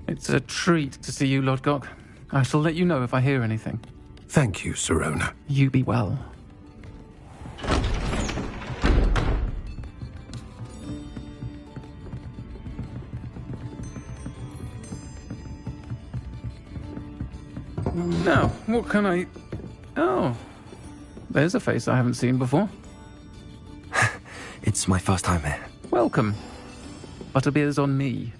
It's a treat to see you, Lodgok. I shall let you know if I hear anything. Thank you, Sirona. You be well. Now, what can I... Oh, there's a face I haven't seen before. It's my first time here. Welcome. Butterbeer's on me.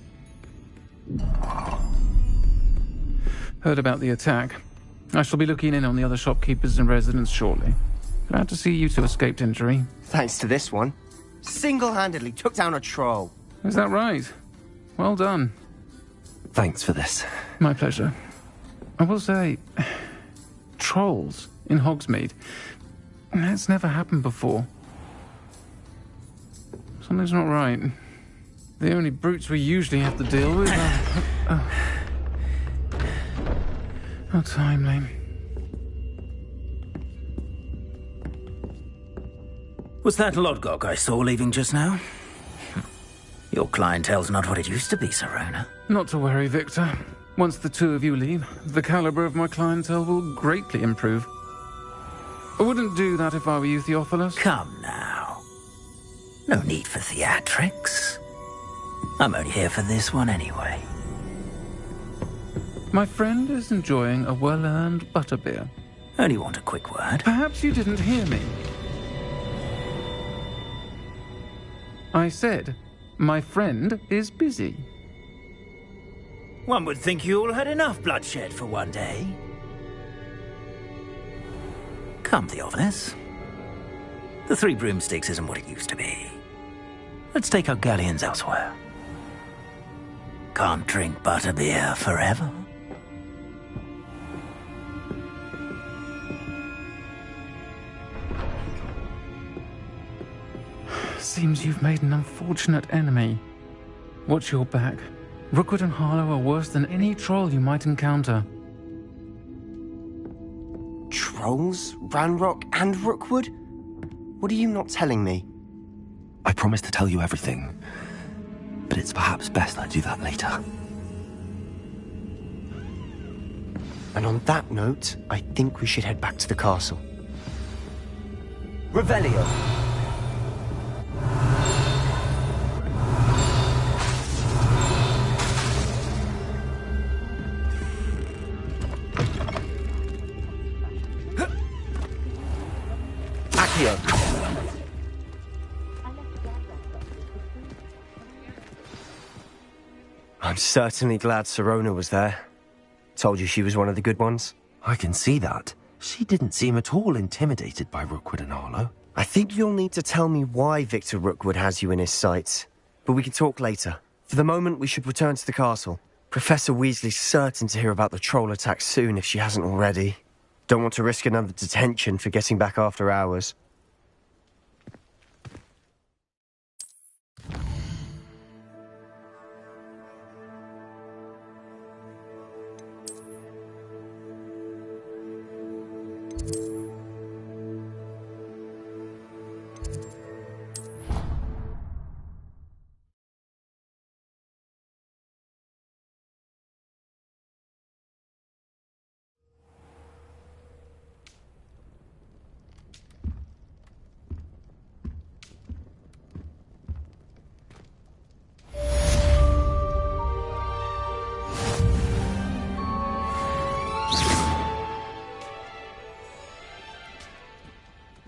Heard about the attack. I shall be looking in on the other shopkeepers and residents shortly. Glad to see you two escaped injury. Thanks to this one. Single-handedly took down a troll. Is that right? Well done. Thanks for this. My pleasure. I will say, trolls in Hogsmeade. That's never happened before. Something's not right. The only brutes we usually have to deal with are... How timely. Was that Lodgok I saw leaving just now? Your clientele's not what it used to be, Sirona. Not to worry, Victor. Once the 2 of you leave, the caliber of my clientele will greatly improve. I wouldn't do that if I were you, Theophilus. Come now. No need for theatrics. I'm only here for this one anyway. My friend is enjoying a well-earned butterbeer. Only want a quick word. Perhaps you didn't hear me. I said, my friend is busy. One would think you all had enough bloodshed for one day. Come, Theophilus. The 3 broomsticks isn't what it used to be. Let's take our galleons elsewhere. Can't drink butterbeer forever. Seems you've made an unfortunate enemy. Watch your back. Rookwood and Harlow are worse than any troll you might encounter. Trolls? Ranrock and Rookwood? What are you not telling me? I promised to tell you everything, but it's perhaps best I do that later. And on that note, I think we should head back to the castle. Revelio. I'm certainly glad Sirona was there. Told you she was one of the good ones. I can see that. She didn't seem at all intimidated by Rookwood and Harlow. I think you'll need to tell me why Victor Rookwood has you in his sights. But we can talk later. For the moment, we should return to the castle. Professor Weasley's certain to hear about the troll attack soon if she hasn't already. Don't want to risk another detention for getting back after hours.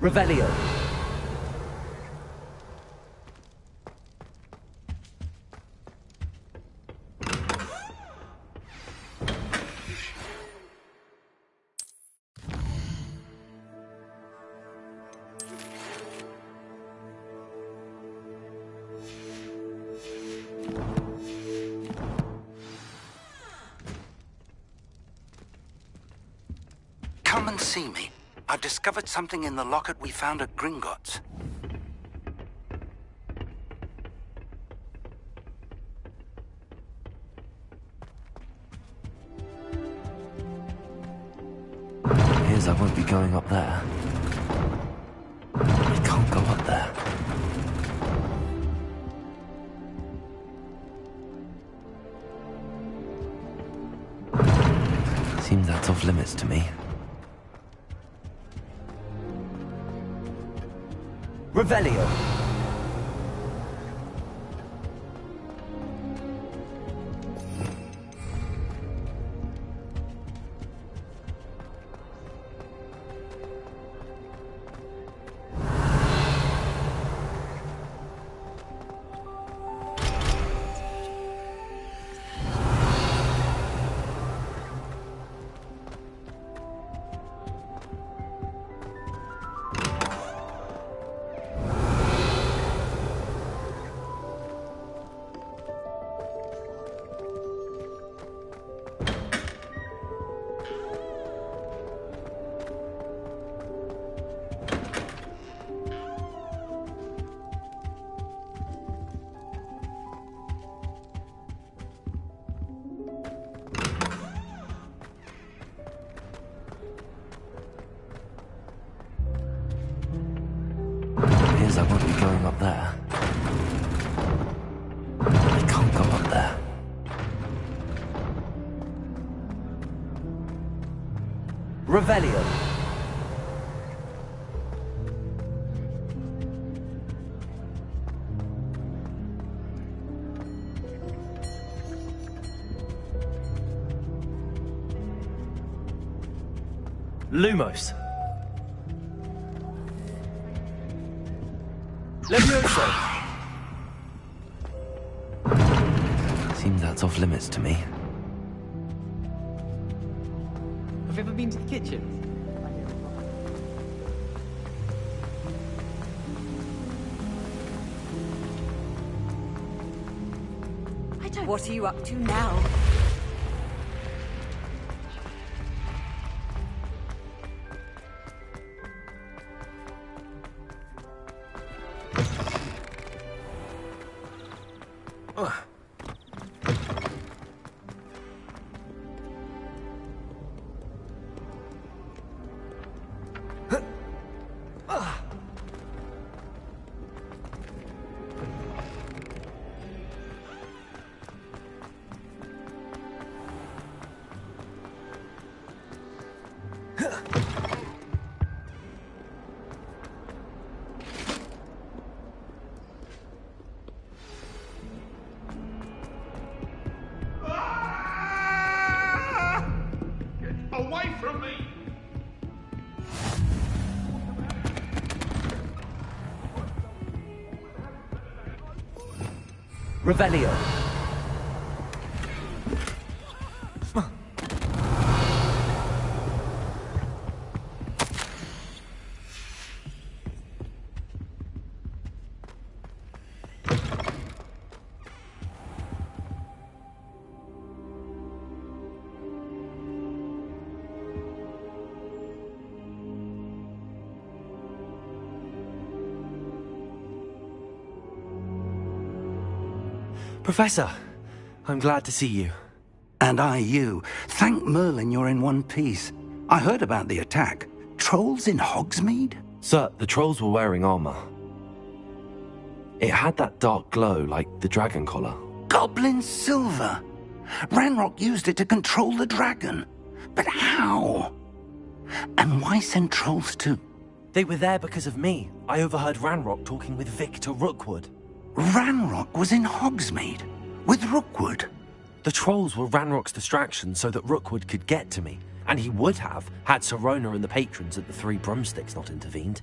Revelio. Come and see me. I've discovered something in the locket we found at Gringotts. Here's I won't be going up there. I can't go up there. Seems that's off limits to me. Revelio. I won't be going up there. I can't go up there. Revelio. Lumos. Levioso. Seems that's off limits to me. Have you ever been to the kitchen? What are you up to now? Away from me! Revelio. Professor, I'm glad to see you. And I you. Thank Merlin you're in one piece. I heard about the attack. Trolls in Hogsmeade? Sir, the trolls were wearing armor. It had that dark glow like the dragon collar. Goblin silver! Ranrock used it to control the dragon. But how? And why send trolls too? They were there because of me. I overheard Ranrock talking with Victor Rookwood. Ranrock was in Hogsmeade? With Rookwood? The trolls were Ranrock's distraction so that Rookwood could get to me. And he would have, had Sirona and the patrons at the Three Broomsticks not intervened.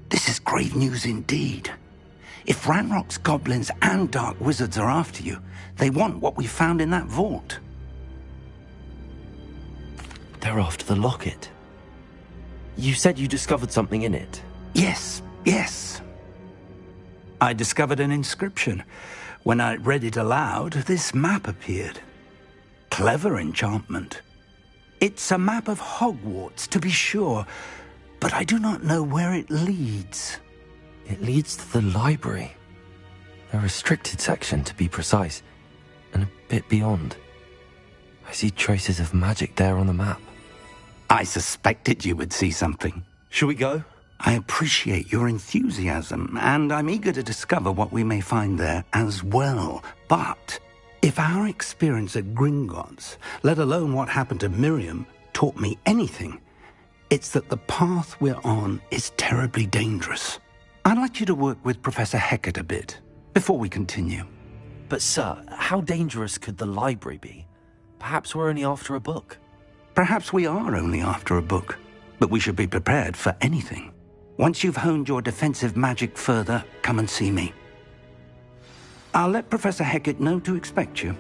This is grave news indeed. If Ranrock's goblins and dark wizards are after you, they want what we found in that vault. They're after the locket. You said you discovered something in it. Yes. I discovered an inscription. When I read it aloud, this map appeared. Clever enchantment. It's a map of Hogwarts, to be sure, but I do not know where it leads. It leads to the library. A restricted section, to be precise, and a bit beyond. I see traces of magic there on the map. I suspected you would see something. Shall we go? I appreciate your enthusiasm, and I'm eager to discover what we may find there as well. But if our experience at Gringotts, let alone what happened to Miriam, taught me anything, it's that the path we're on is terribly dangerous. I'd like you to work with Professor Hecat a bit before we continue. But sir, how dangerous could the library be? Perhaps we're only after a book. Perhaps we are only after a book, but we should be prepared for anything. Once you've honed your defensive magic further, come and see me. I'll let Professor Hecat know to expect you.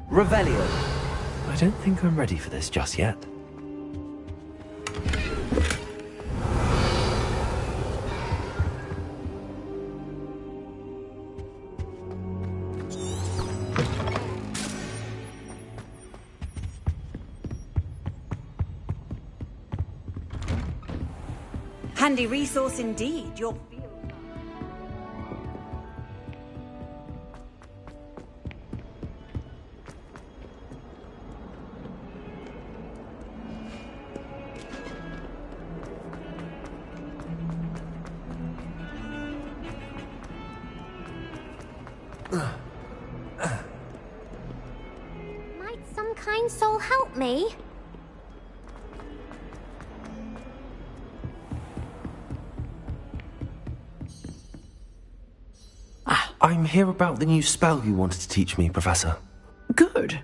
Revelio. I don't think I'm ready for this just yet. Handy resource indeed. Your field. Might some kind soul help me? I'm here about the new spell you wanted to teach me, Professor. Good.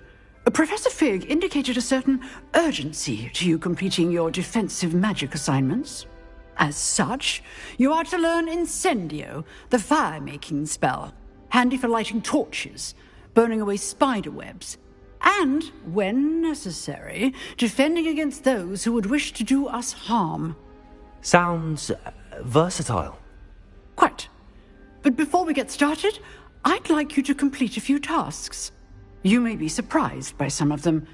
Professor Fig indicated a certain urgency to you completing your defensive magic assignments. As such, you are to learn Incendio, the fire-making spell, handy for lighting torches, burning away spider webs, and, when necessary, defending against those who would wish to do us harm. Sounds versatile. Quite. But before we get started, I'd like you to complete a few tasks. You may be surprised by some of them.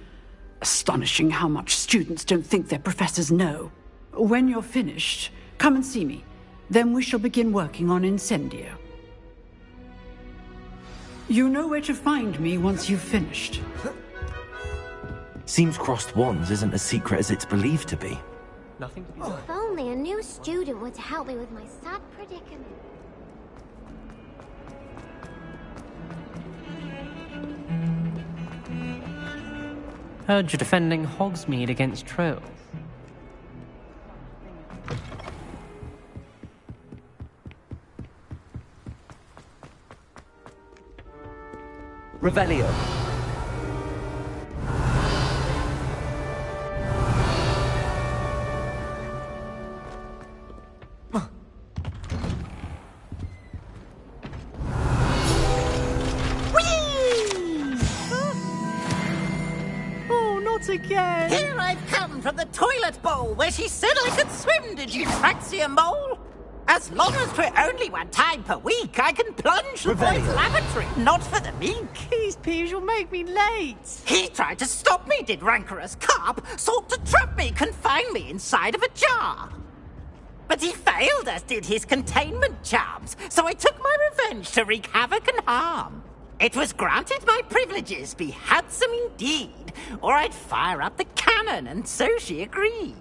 Astonishing how much students don't think their professors know. When you're finished, come and see me. Then we shall begin working on Incendio. You know where to find me once you've finished. Seems crossed wands isn't as secret as it's believed to be. Nothing to be done. If only a new student were to help me with my sad predicament. Heard you're defending Hogsmeade against trolls. Revelio. Again. Here I've come from the toilet bowl where she said I could swim, did you Praxia mole? As long as 'twere only one time per week, I can plunge the boy's lavatory, not for the meek. These peeves will make me late. He tried to stop me, did rancorous carp, sought to trap me, confine me inside of a jar. But he failed, as did his containment charms, so I took my revenge to wreak havoc and harm. It was granted my privileges be handsome indeed, or I'd fire up the cannon, and so she agreed.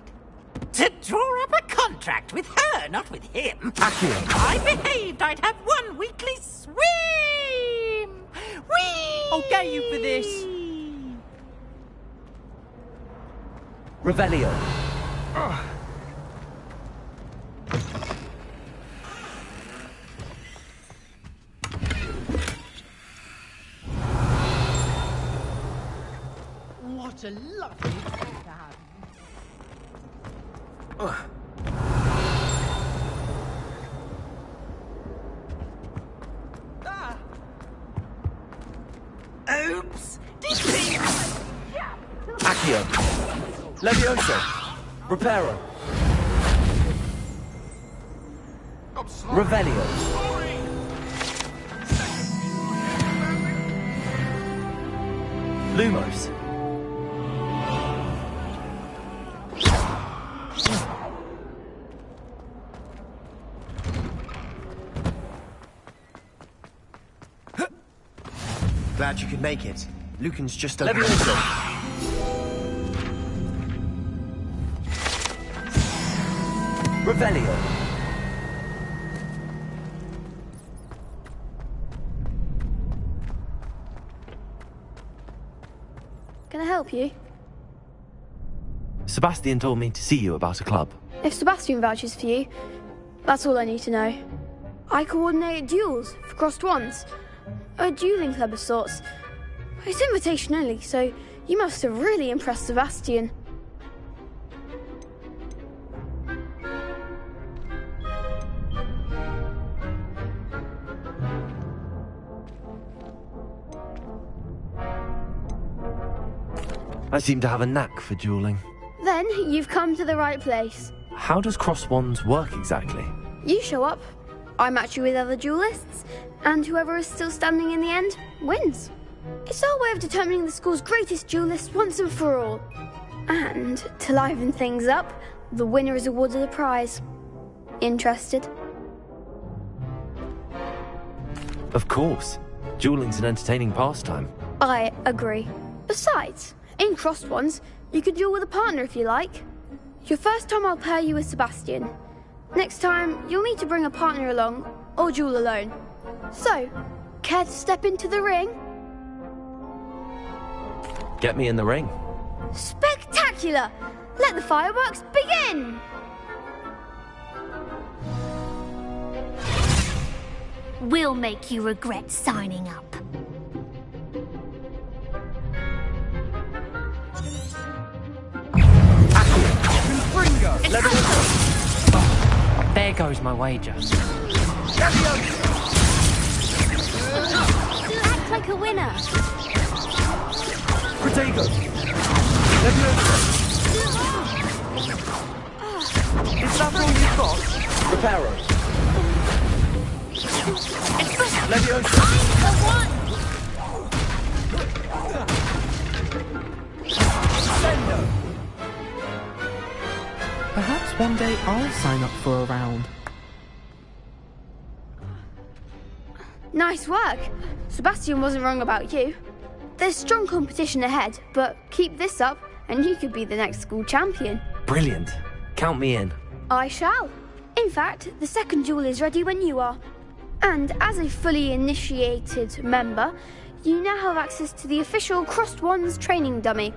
To draw up a contract with her, not with him. If I behaved, I'd have one weekly swim! Whee! I'll get you for this. Revelio. What a lovely day to have. Oops! Accio. Levioso. Reparo. Revelio. Lumos. Glad you could make it. Lucan's just over. Levioso. Revelio. Can I help you? Sebastian told me to see you about a club. If Sebastian vouches for you, that's all I need to know. I coordinate duels for crossed wands. A dueling club of sorts. It's invitation only, so you must have really impressed Sebastian. I seem to have a knack for dueling. Then you've come to the right place. How does cross wands work exactly? You show up, I match you with other duelists, and whoever is still standing in the end wins. It's our way of determining the school's greatest duelist once and for all. And to liven things up, the winner is awarded a prize. Interested? Of course. Dueling's an entertaining pastime. I agree. Besides, in crossed ones, you can duel with a partner if you like. Your first time I'll pair you with Sebastian. Next time, you'll need to bring a partner along, or duel alone. So, care to step into the ring? Get me in the ring. Spectacular! Let the fireworks begin! We'll make you regret signing up. There goes my wager. You act like a winner. Protego. Is that all you've got? Reparo. Leviosa. Sendo. Perhaps one day I'll sign up for a round. Nice work. Sebastian wasn't wrong about you. There's strong competition ahead, but keep this up and you could be the next school champion. Brilliant. Count me in. I shall. In fact, the second duel is ready when you are. And as a fully initiated member, you now have access to the official Crossed Wands training dummy.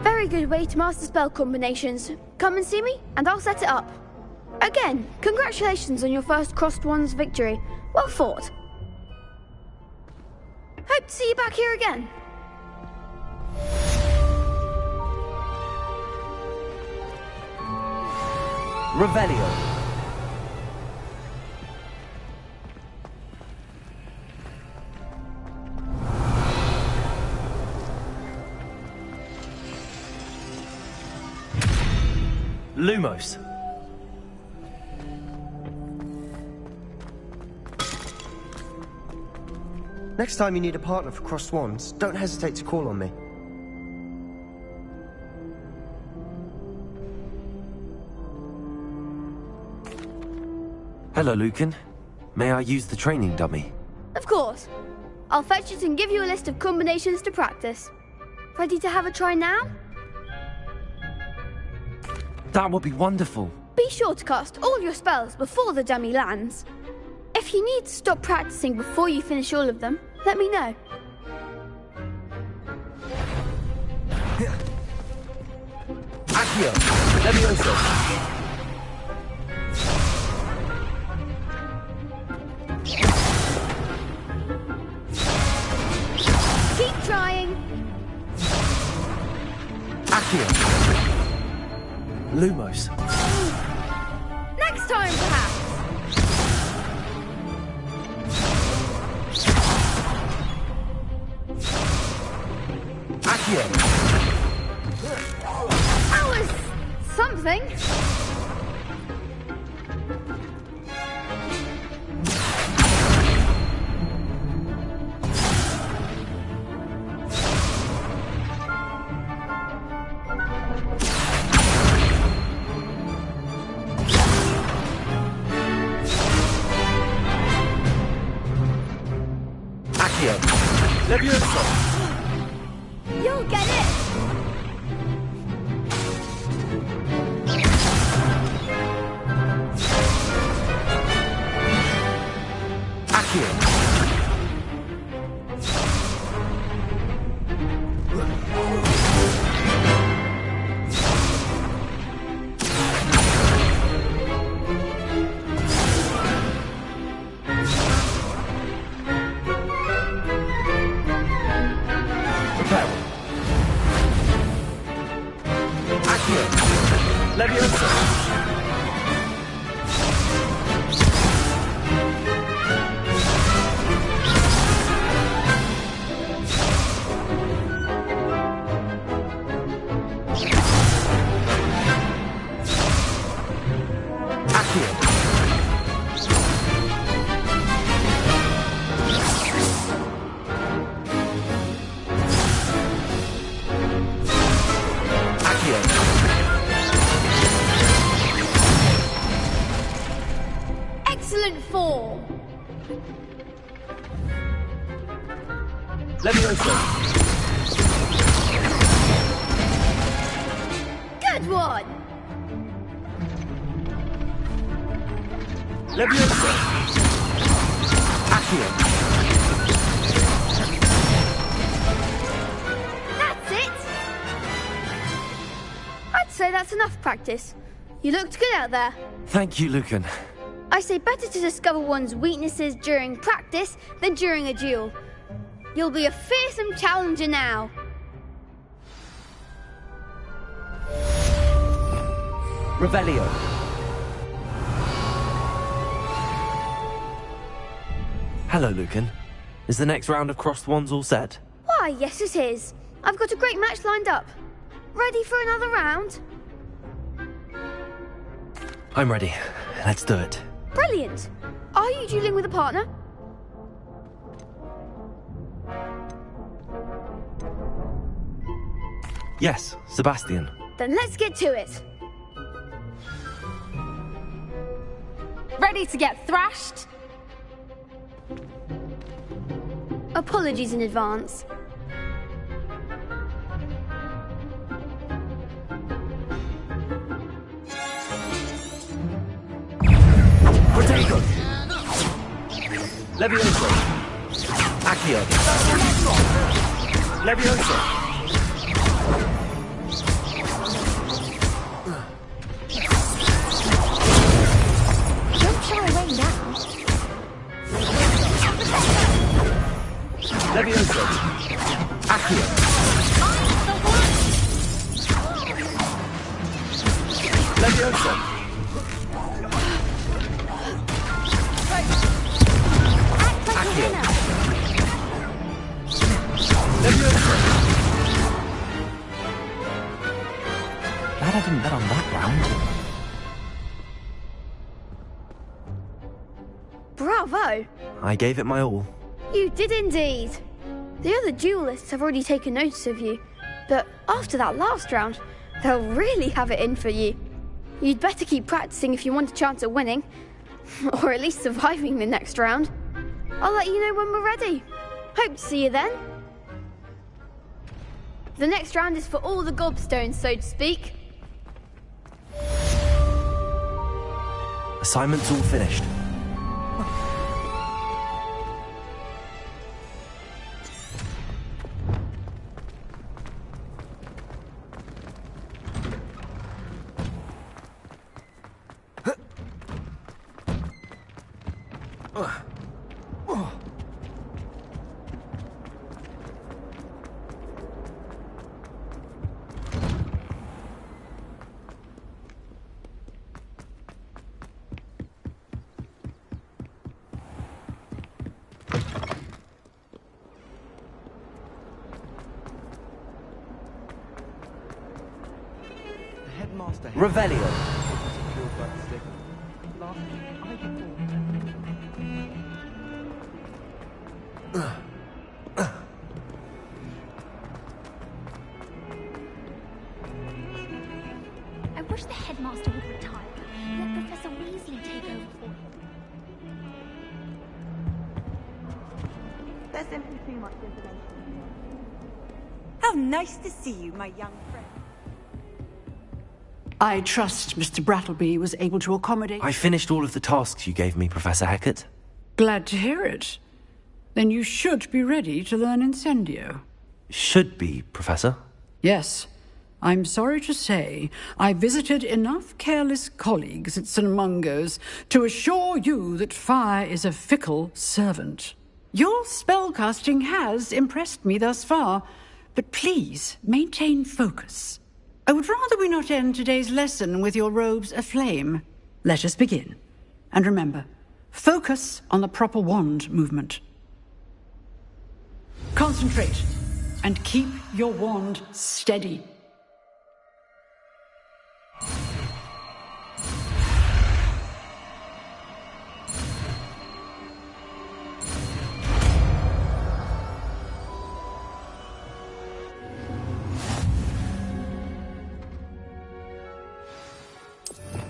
Very good way to master spell combinations. Come and see me, and I'll set it up. Again, congratulations on your first Crossed Wands victory. Well fought. Hope to see you back here again. Revelio. Lumos. Next time you need a partner for crossed wands, don't hesitate to call on me. Hello, Lucan. May I use the training dummy? Of course. I'll fetch it and give you a list of combinations to practice. Ready to have a try now? That would be wonderful. Be sure to cast all your spells before the dummy lands. If you need to stop practicing before you finish all of them, let me know. Accio. Accio! Levioso! Keep trying. Accio! Lumos. Next time, perhaps. Accio! That was something. Accio! Levioso! You'll get it. Accio! Repel. Accio! Levioso! Accio! Accio! Excellent form. Levioso! Good one. Levioso! Accio! That's it. I'd say that's enough practice. You looked good out there. Thank you, Lucan. I say better to discover one's weaknesses during practice than during a duel. You'll be a fearsome challenger now. Revelio. Hello, Lucan. Is the next round of crossed wands all set? Why, yes it is. I've got a great match lined up. Ready for another round? I'm ready. Let's do it. Brilliant. Are you dueling with a partner? Yes, Sebastian. Then let's get to it. Ready to get thrashed? Apologies in advance. Protego! Levioso! Accio! Levioso! Don't shy away now. Levioso! Accio! Levioso! Accio! Levioso! Glad I didn't bet on that round. Bravo! I gave it my all. You did indeed. The other duelists have already taken notice of you, but after that last round, they'll really have it in for you. You'd better keep practicing if you want a chance at winning, or at least surviving the next round. I'll let you know when we're ready. Hope to see you then. The next round is for all the gobstones, so to speak. Assignment's all finished. Revelio. I wish the headmaster would retire. Let Professor Weasley take over for him. There's simply too much information. How nice to see you, my young friend. I trust Mr. Brattleby was able to accommodate... I finished all of the tasks you gave me, Professor Hecat. Glad to hear it. Then you should be ready to learn Incendio. Should be, Professor. Yes. I'm sorry to say, I visited enough careless colleagues at St. Mungo's to assure you that fire is a fickle servant. Your spellcasting has impressed me thus far, but please maintain focus. I would rather we not end today's lesson with your robes aflame. Let us begin. And remember, focus on the proper wand movement. Concentrate, and keep your wand steady.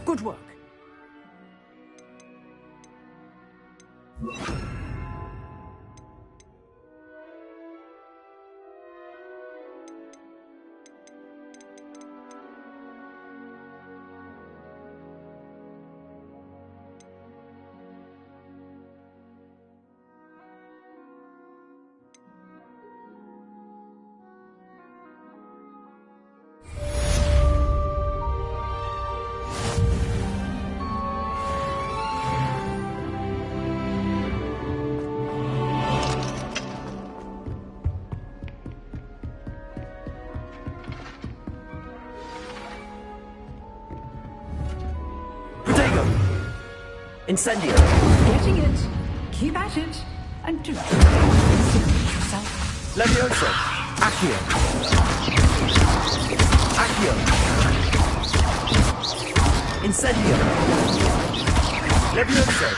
Good work. Incendio. Getting it. Keep at it. And do not incriminate yourself. Levioso. Accio. Accio. Incendio. Levioso.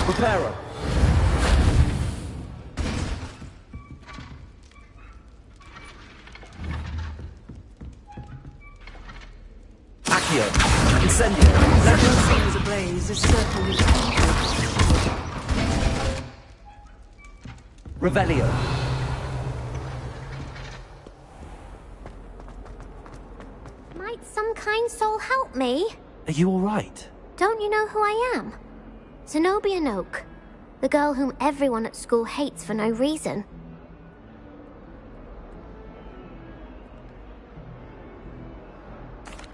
Preparo. Accio. Incendio. Levioso's ablaze is certainly... Revelio. Might some kind soul help me? Are you all right? Don't you know who I am? Zenobia Noak, the girl whom everyone at school hates for no reason.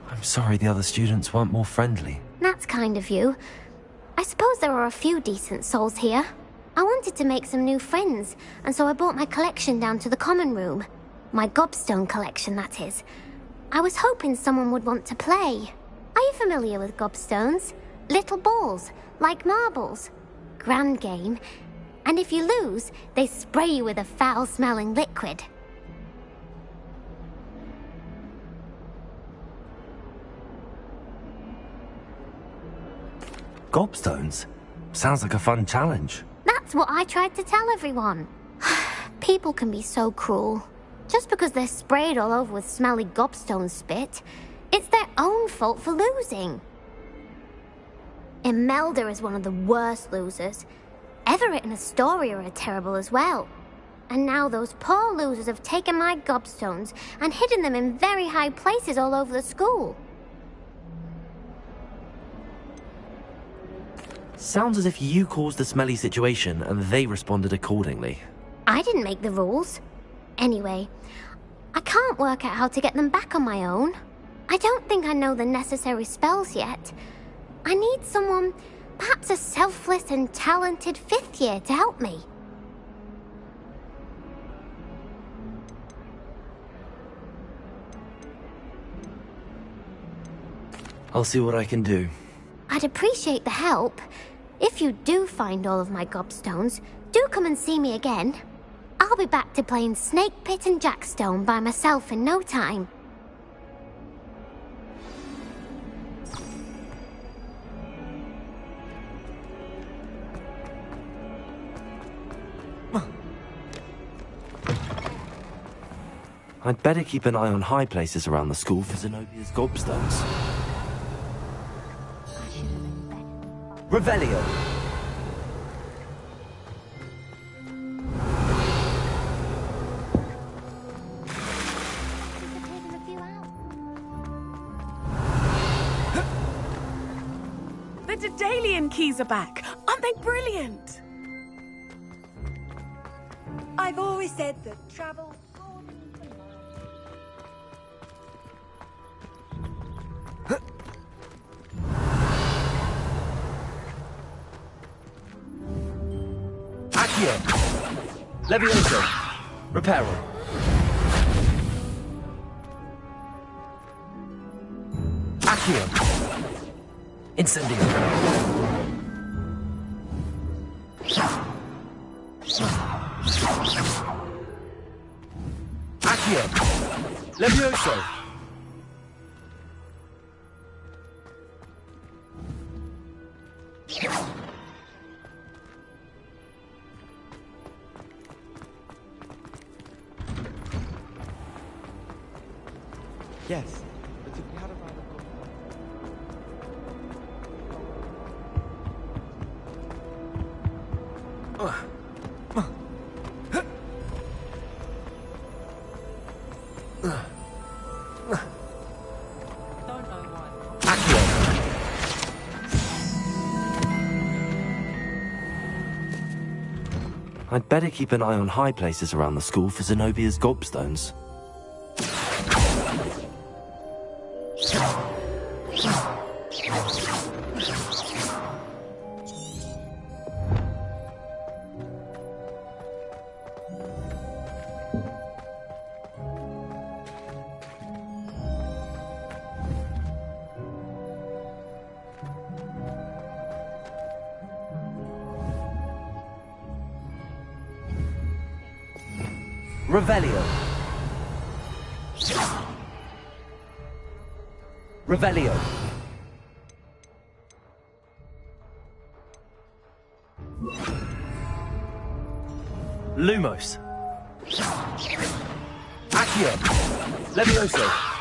I'm sorry the other students weren't more friendly. That's kind of you. I suppose there are a few decent souls here. I wanted to make some new friends, and so I brought my collection down to the common room. My gobstone collection, that is. I was hoping someone would want to play. Are you familiar with gobstones? Little balls, like marbles. Grand game. And if you lose, they spray you with a foul-smelling liquid. Gobstones? Sounds like a fun challenge. That's what I tried to tell everyone. People can be so cruel. Just because they're sprayed all over with smelly gobstone spit, it's their own fault for losing. Imelda is one of the worst losers. Everett and Astoria are terrible as well. And now those poor losers have taken my gobstones and hidden them in very high places all over the school. Sounds as if you caused the smelly situation and they responded accordingly. I didn't make the rules. Anyway, I can't work out how to get them back on my own. I don't think I know the necessary spells yet. I need someone, perhaps a selfless and talented 5th year to help me. I'll see what I can do. I'd appreciate the help. If you do find all of my gobstones, do come and see me again. I'll be back to playing Snake Pit and Jackstone by myself in no time. I'd better keep an eye on high places around the school for Zenobia's gobstones. Revelio. The Daedalian keys are back. Aren't they brilliant? I've always said that travel... Accio. Levioso. Reparo. Accio. Incendio. Accio. Levioso. Yes, but if we had a rather I'd better keep an eye on high places around the school for Zenobia's gobstones. Revelio. Revelio. Lumos. Accio. Levioso.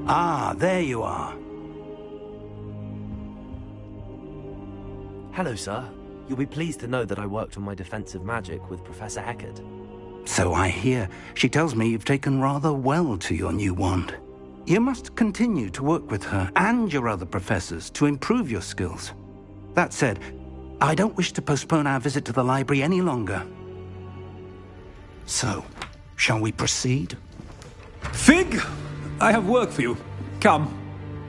Ah, there you are. Hello, sir. You'll be pleased to know that I worked on my defensive magic with Professor Eckert. So I hear. She tells me you've taken rather well to your new wand. You must continue to work with her and your other professors to improve your skills. That said, I don't wish to postpone our visit to the library any longer. So, shall we proceed? Fig! I have work for you. Come.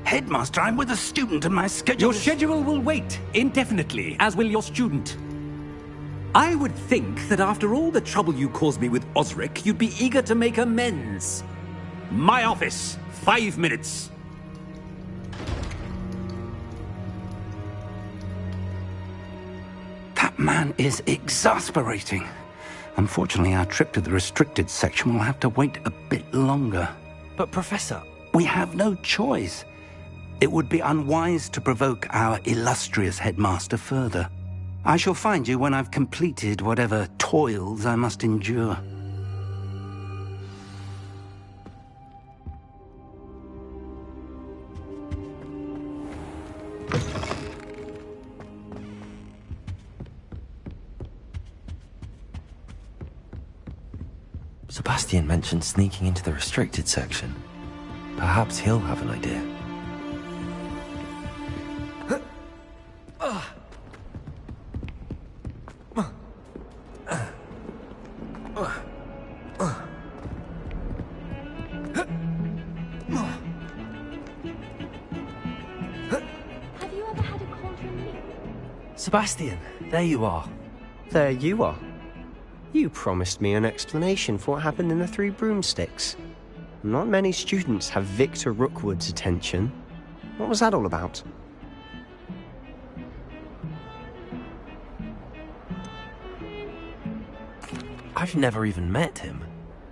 Headmaster, I'm with a student and my schedule Your schedule will wait indefinitely, as will your student. I would think that after all the trouble you caused me with Osric, you'd be eager to make amends. My office, 5 minutes. That man is exasperating. Unfortunately, our trip to the restricted section will have to wait a bit longer. But, Professor... We have no choice. It would be unwise to provoke our illustrious headmaster further. I shall find you when I've completed whatever toils I must endure. Sebastian mentioned sneaking into the restricted section. Perhaps he'll have an idea. Have you ever had a call from me? Sebastian, there you are. There you are. You promised me an explanation for what happened in the Three Broomsticks. Not many students have Victor Rookwood's attention. What was that all about? I've never even met him.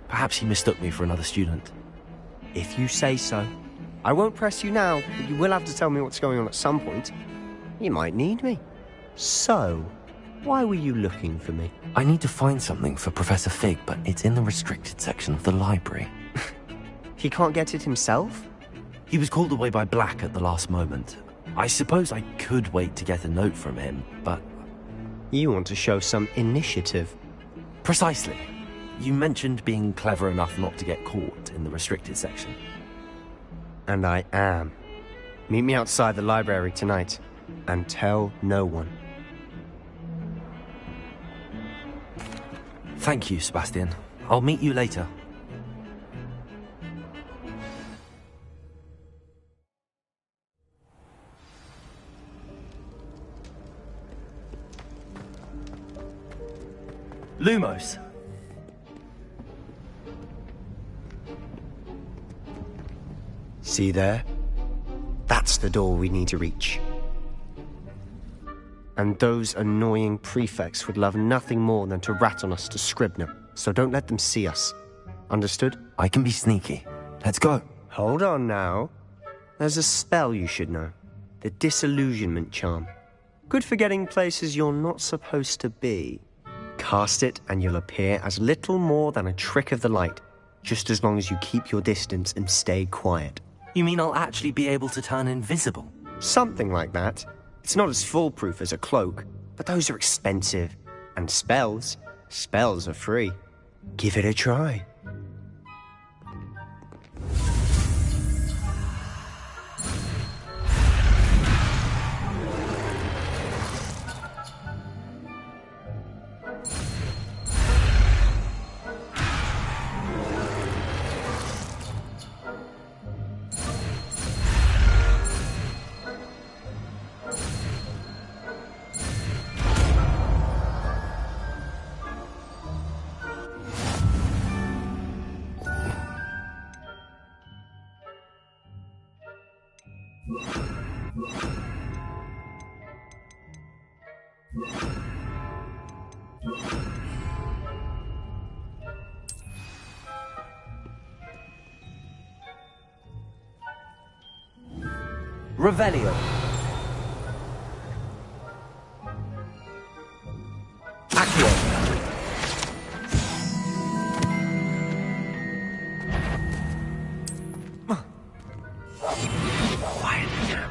Perhaps he mistook me for another student. If you say so. I won't press you now, but you will have to tell me what's going on at some point. You might need me. So, why were you looking for me? I need to find something for Professor Fig, but it's in the restricted section of the library. He can't get it himself? He was called away by Black at the last moment. I suppose I could wait to get a note from him, but... You want to show some initiative. Precisely. You mentioned being clever enough not to get caught in the restricted section. And I am. Meet me outside the library tonight, and tell no one. Thank you, Sebastian. I'll meet you later. Lumos. See there? That's the door we need to reach. And those annoying prefects would love nothing more than to rat on us to Scribner, so don't let them see us. Understood? I can be sneaky. Let's go. Hold on now. There's a spell you should know. The Disillusionment Charm. Good for getting places you're not supposed to be. Cast it and you'll appear as little more than a trick of the light, just as long as you keep your distance and stay quiet. You mean I'll actually be able to turn invisible? Something like that. It's not as foolproof as a cloak, but those are expensive. And spells are free. Give it a try. Revelio. Accio. Quiet now.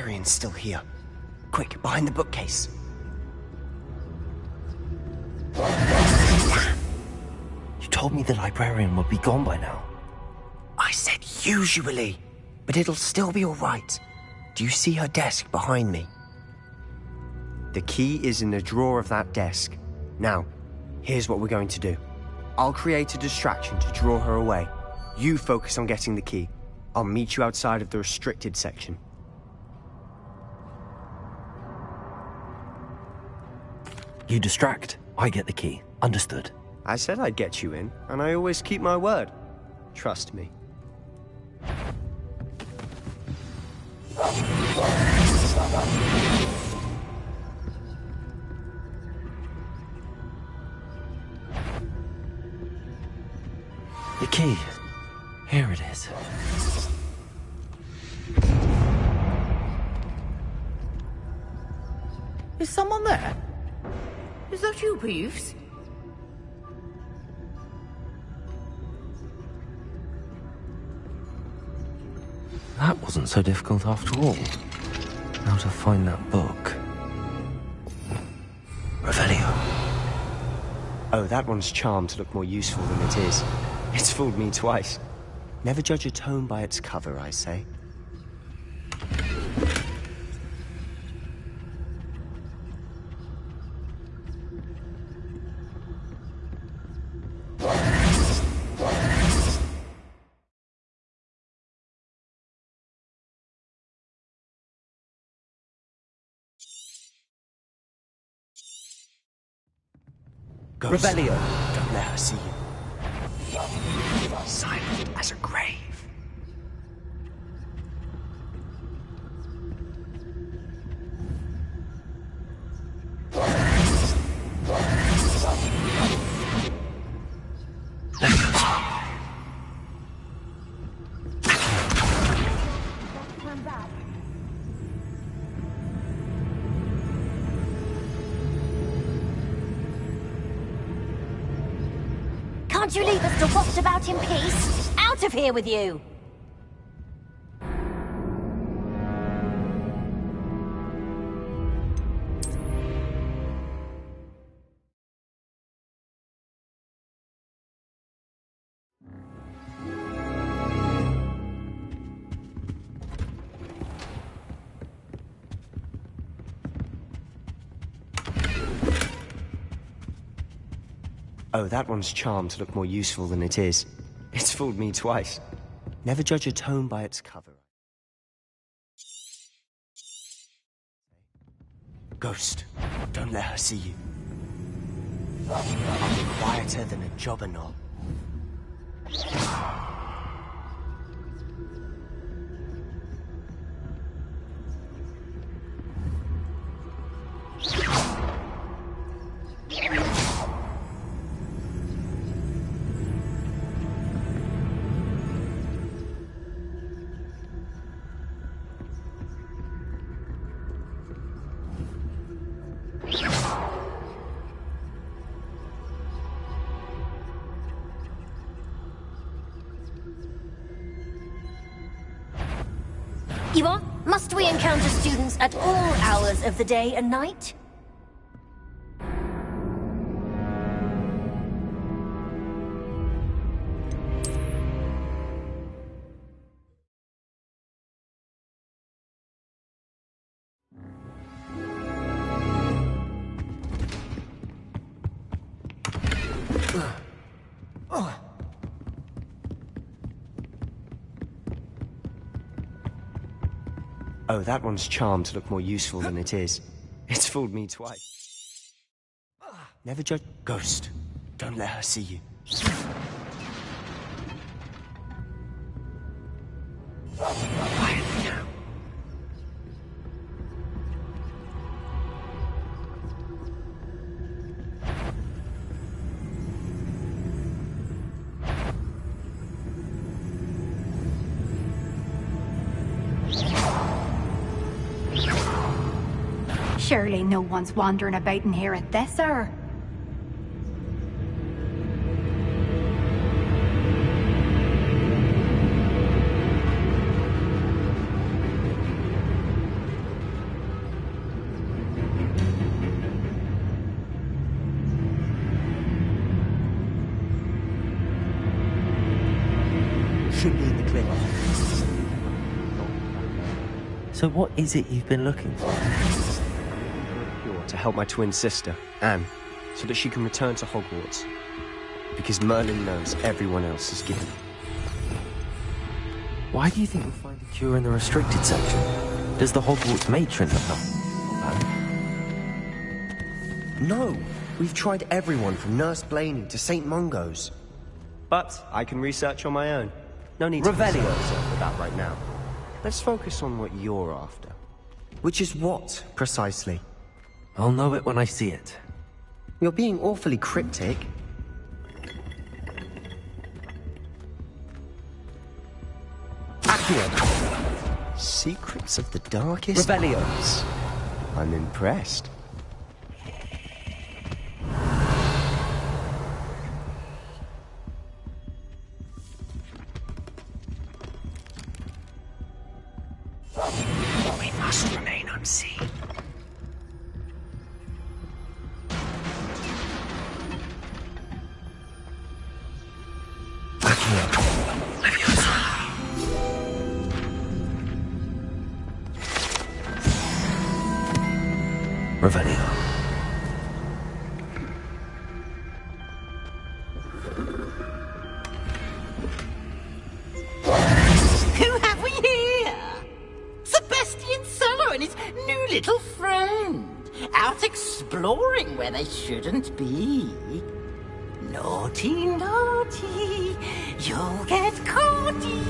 librarian's still here. Quick, behind the bookcase. You told me the librarian would be gone by now. I said usually, but it'll still be all right. Do you see her desk behind me? The key is in the drawer of that desk. Now, here's what we're going to do. I'll create a distraction to draw her away. You focus on getting the key. I'll meet you outside of the restricted section. You distract, I get the key. Understood. I said I'd get you in, and I always keep my word. Trust me. The key. Here it is. Is someone there? Is that you, Peeves? That wasn't so difficult after all. How to find that book. Revelio. Oh, that one's charmed to look more useful than it is. It's fooled me twice. Never judge a tome by its cover, I say. Ghost. Revelio. Don't let her see you. Silent as a grave. Can't you leave us to waft about in peace? Out of here with you! Oh, that one's charmed to look more useful than it is. It's fooled me twice. Never judge a tome by its cover. Ghost, don't let her see you. I'll be quieter than a jobber knoll. You are? Must we encounter students at all hours of the day and night? Oh, that one's charmed to look more useful than it is. It's fooled me twice. Never judge... Ghost, don't let her see you. Quietly now. Surely no one's wandering about in here at this hour. should be in the clear. So what is it you've been looking for? To help my twin sister, Anne, so that she can return to Hogwarts. Because Merlin knows everyone else is given. Why do you think we'll find a cure in the restricted section? Does the Hogwarts matron have nothing? No, we've tried everyone from Nurse Blaney to St. Mungo's. But I can research on my own. No need to Revelio. concern yourself with that right now. Let's focus on what you're after. Which is what, precisely? I'll know it when I see it. You're being awfully cryptic. Accio. Secrets of the darkest Revelio. arts. I'm impressed. We must remain unseen. Revelio. Who have we here? Sebastian Solo and his new little friend. Out exploring where they shouldn't be. Naughty, naughty. You'll get caughty.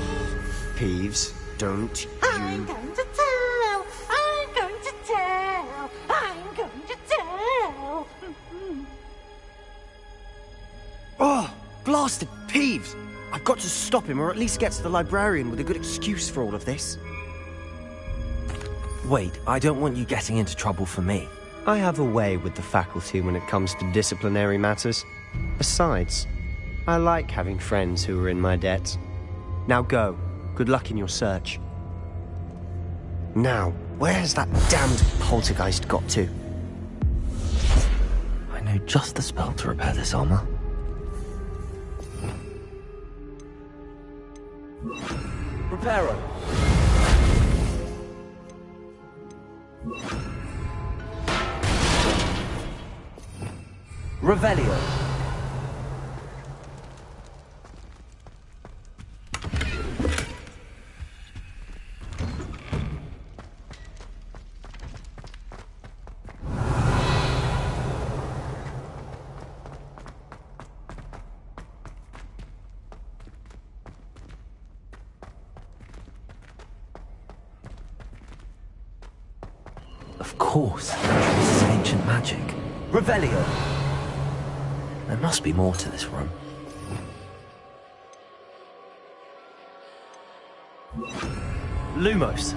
Peeves, don't you... I'm going to tell. I'm going to tell. I'm going to tell. Oh, blasted Peeves! I've got to stop him, or at least get to the librarian with a good excuse for all of this. Wait, I don't want you getting into trouble for me. I have a way with the faculty when it comes to disciplinary matters. Besides, I like having friends who are in my debt. Now go. Good luck in your search. Now, where's that damned poltergeist got to? I know just the spell to repair this armor. Reparo. Revelio. Of course, this is ancient magic. Revelio. There must be more to this room. Lumos.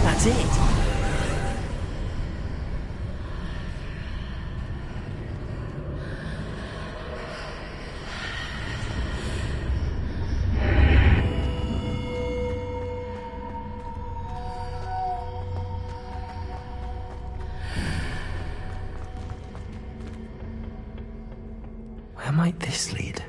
That's it. Where might this lead?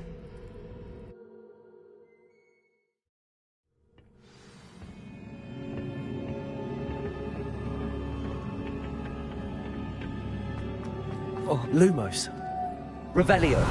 Oh, Lumos. Revelio.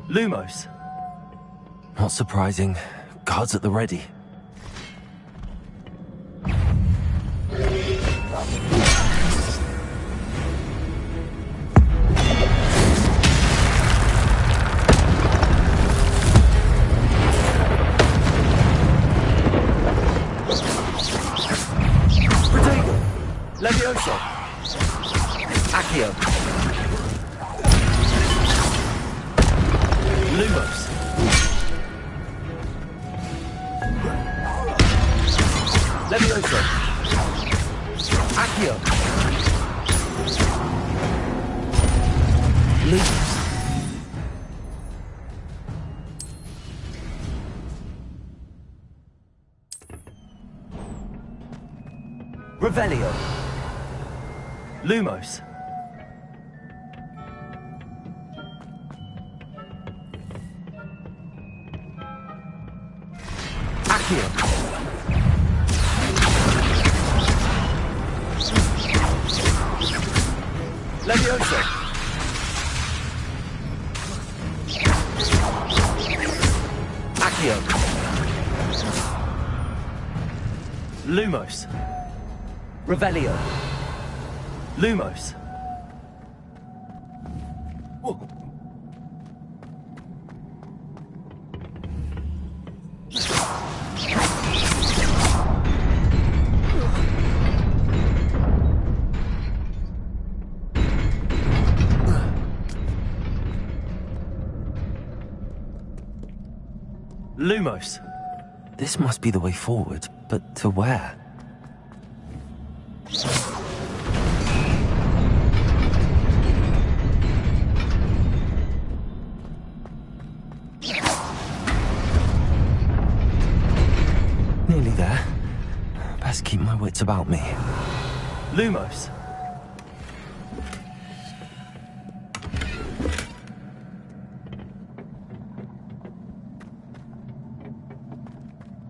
Lumos. Not surprising. Guards at the ready. Accio. Lumos. Levioso. Accio. Lumos. Revelio. Lumos. Accio. Levioso. Accio. Lumos. Revelio. Lumos. Lumos. This must be the way forward, but to where? Nearly there. Best keep my wits about me. Lumos.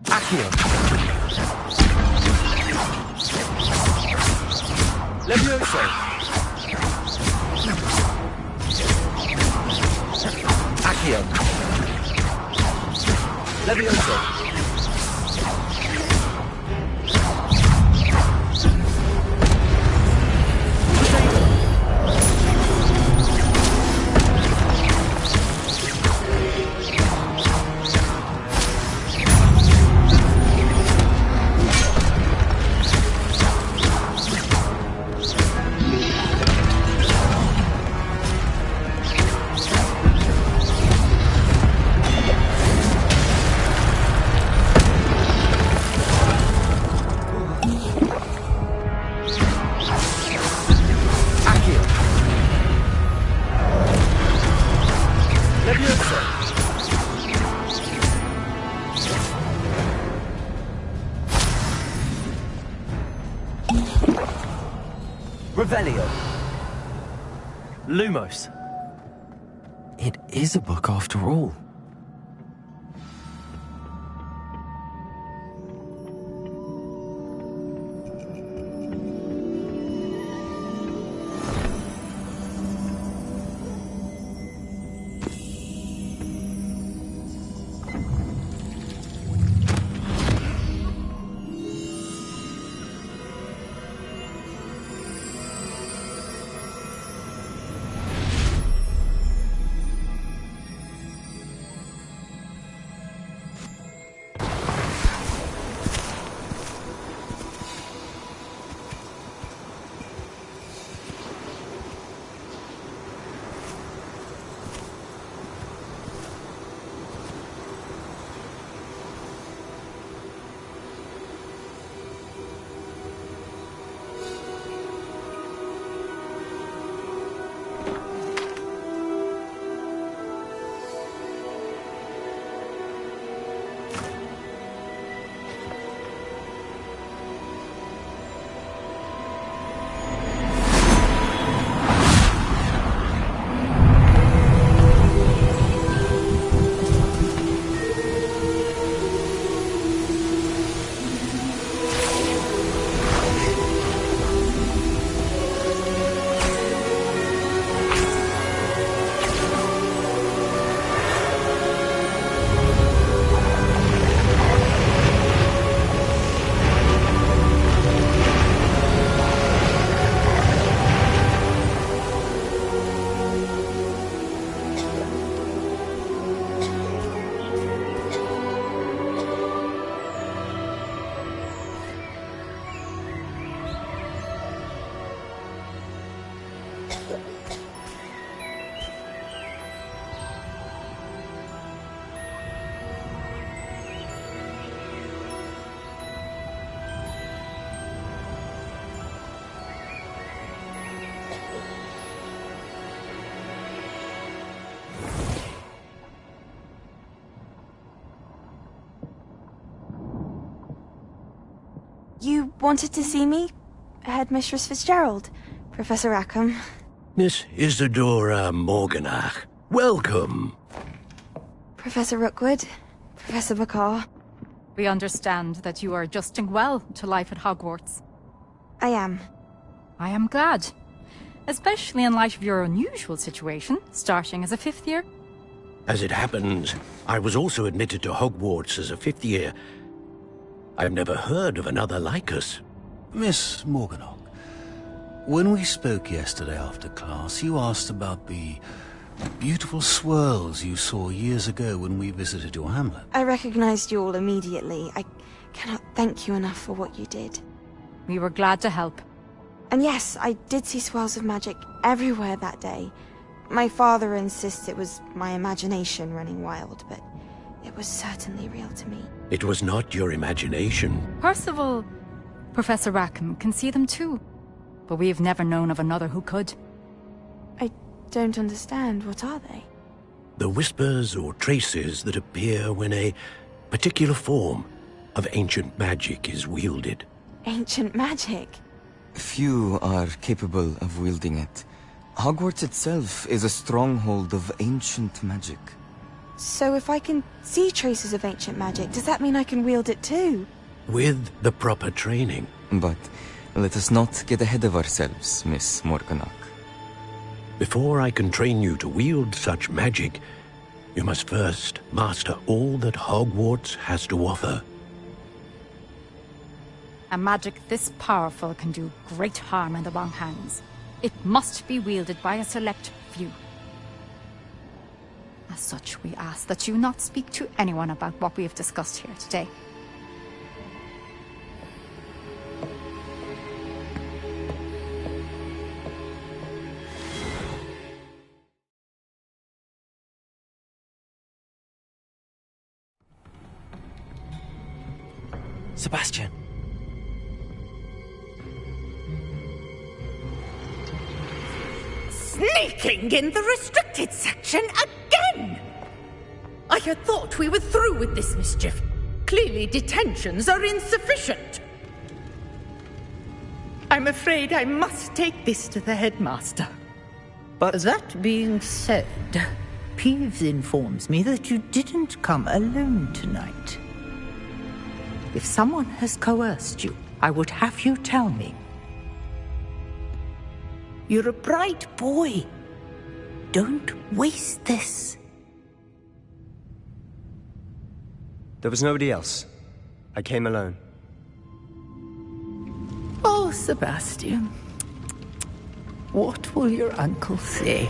Accio. Levioso. Accio. Levioso. Revelio. Lumos. It is a book after all. You wanted to see me? Headmistress Fitzgerald, Professor Rackham. Miss Isadora Morganach, welcome. Professor Rookwood, Professor Bakar. We understand that you are adjusting well to life at Hogwarts. I am. I am glad. Especially in light of your unusual situation, starting as a 5th year. As it happens, I was also admitted to Hogwarts as a 5th year. I've never heard of another like us. Miss Morganach, when we spoke yesterday after class, you asked about the beautiful swirls you saw years ago when we visited your hamlet. I recognized you all immediately. I cannot thank you enough for what you did. We were glad to help. And yes, I did see swirls of magic everywhere that day. My father insists it was my imagination running wild, but it was certainly real to me. It was not your imagination. Percival, Professor Rackham can see them too. But we have never known of another who could. I don't understand. What are they? The whispers or traces that appear when a particular form of ancient magic is wielded. Ancient magic? Few are capable of wielding it. Hogwarts itself is a stronghold of ancient magic. So if I can see traces of ancient magic, does that mean I can wield it too? With the proper training. But let us not get ahead of ourselves, Miss Morganach. Before I can train you to wield such magic, you must first master all that Hogwarts has to offer. A magic this powerful can do great harm in the wrong hands. It must be wielded by a select few. As such, we ask that you not speak to anyone about what we have discussed here today. Sebastian. Sneaking in the restricted section again! I had thought we were through with this mischief. Clearly detentions are insufficient. I'm afraid I must take this to the headmaster. But that being said, Peeves informs me that you didn't come alone tonight. If someone has coerced you, I would have you tell me. You're a bright boy. Don't waste this. There was nobody else. I came alone. Oh, Sebastian. What will your uncle say?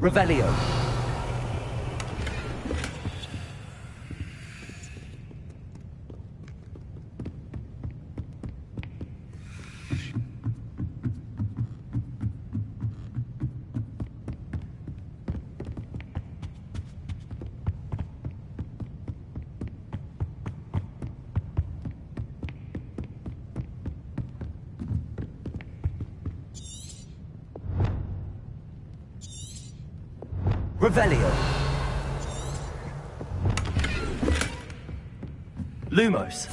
Revelio. Revelio. Lumos.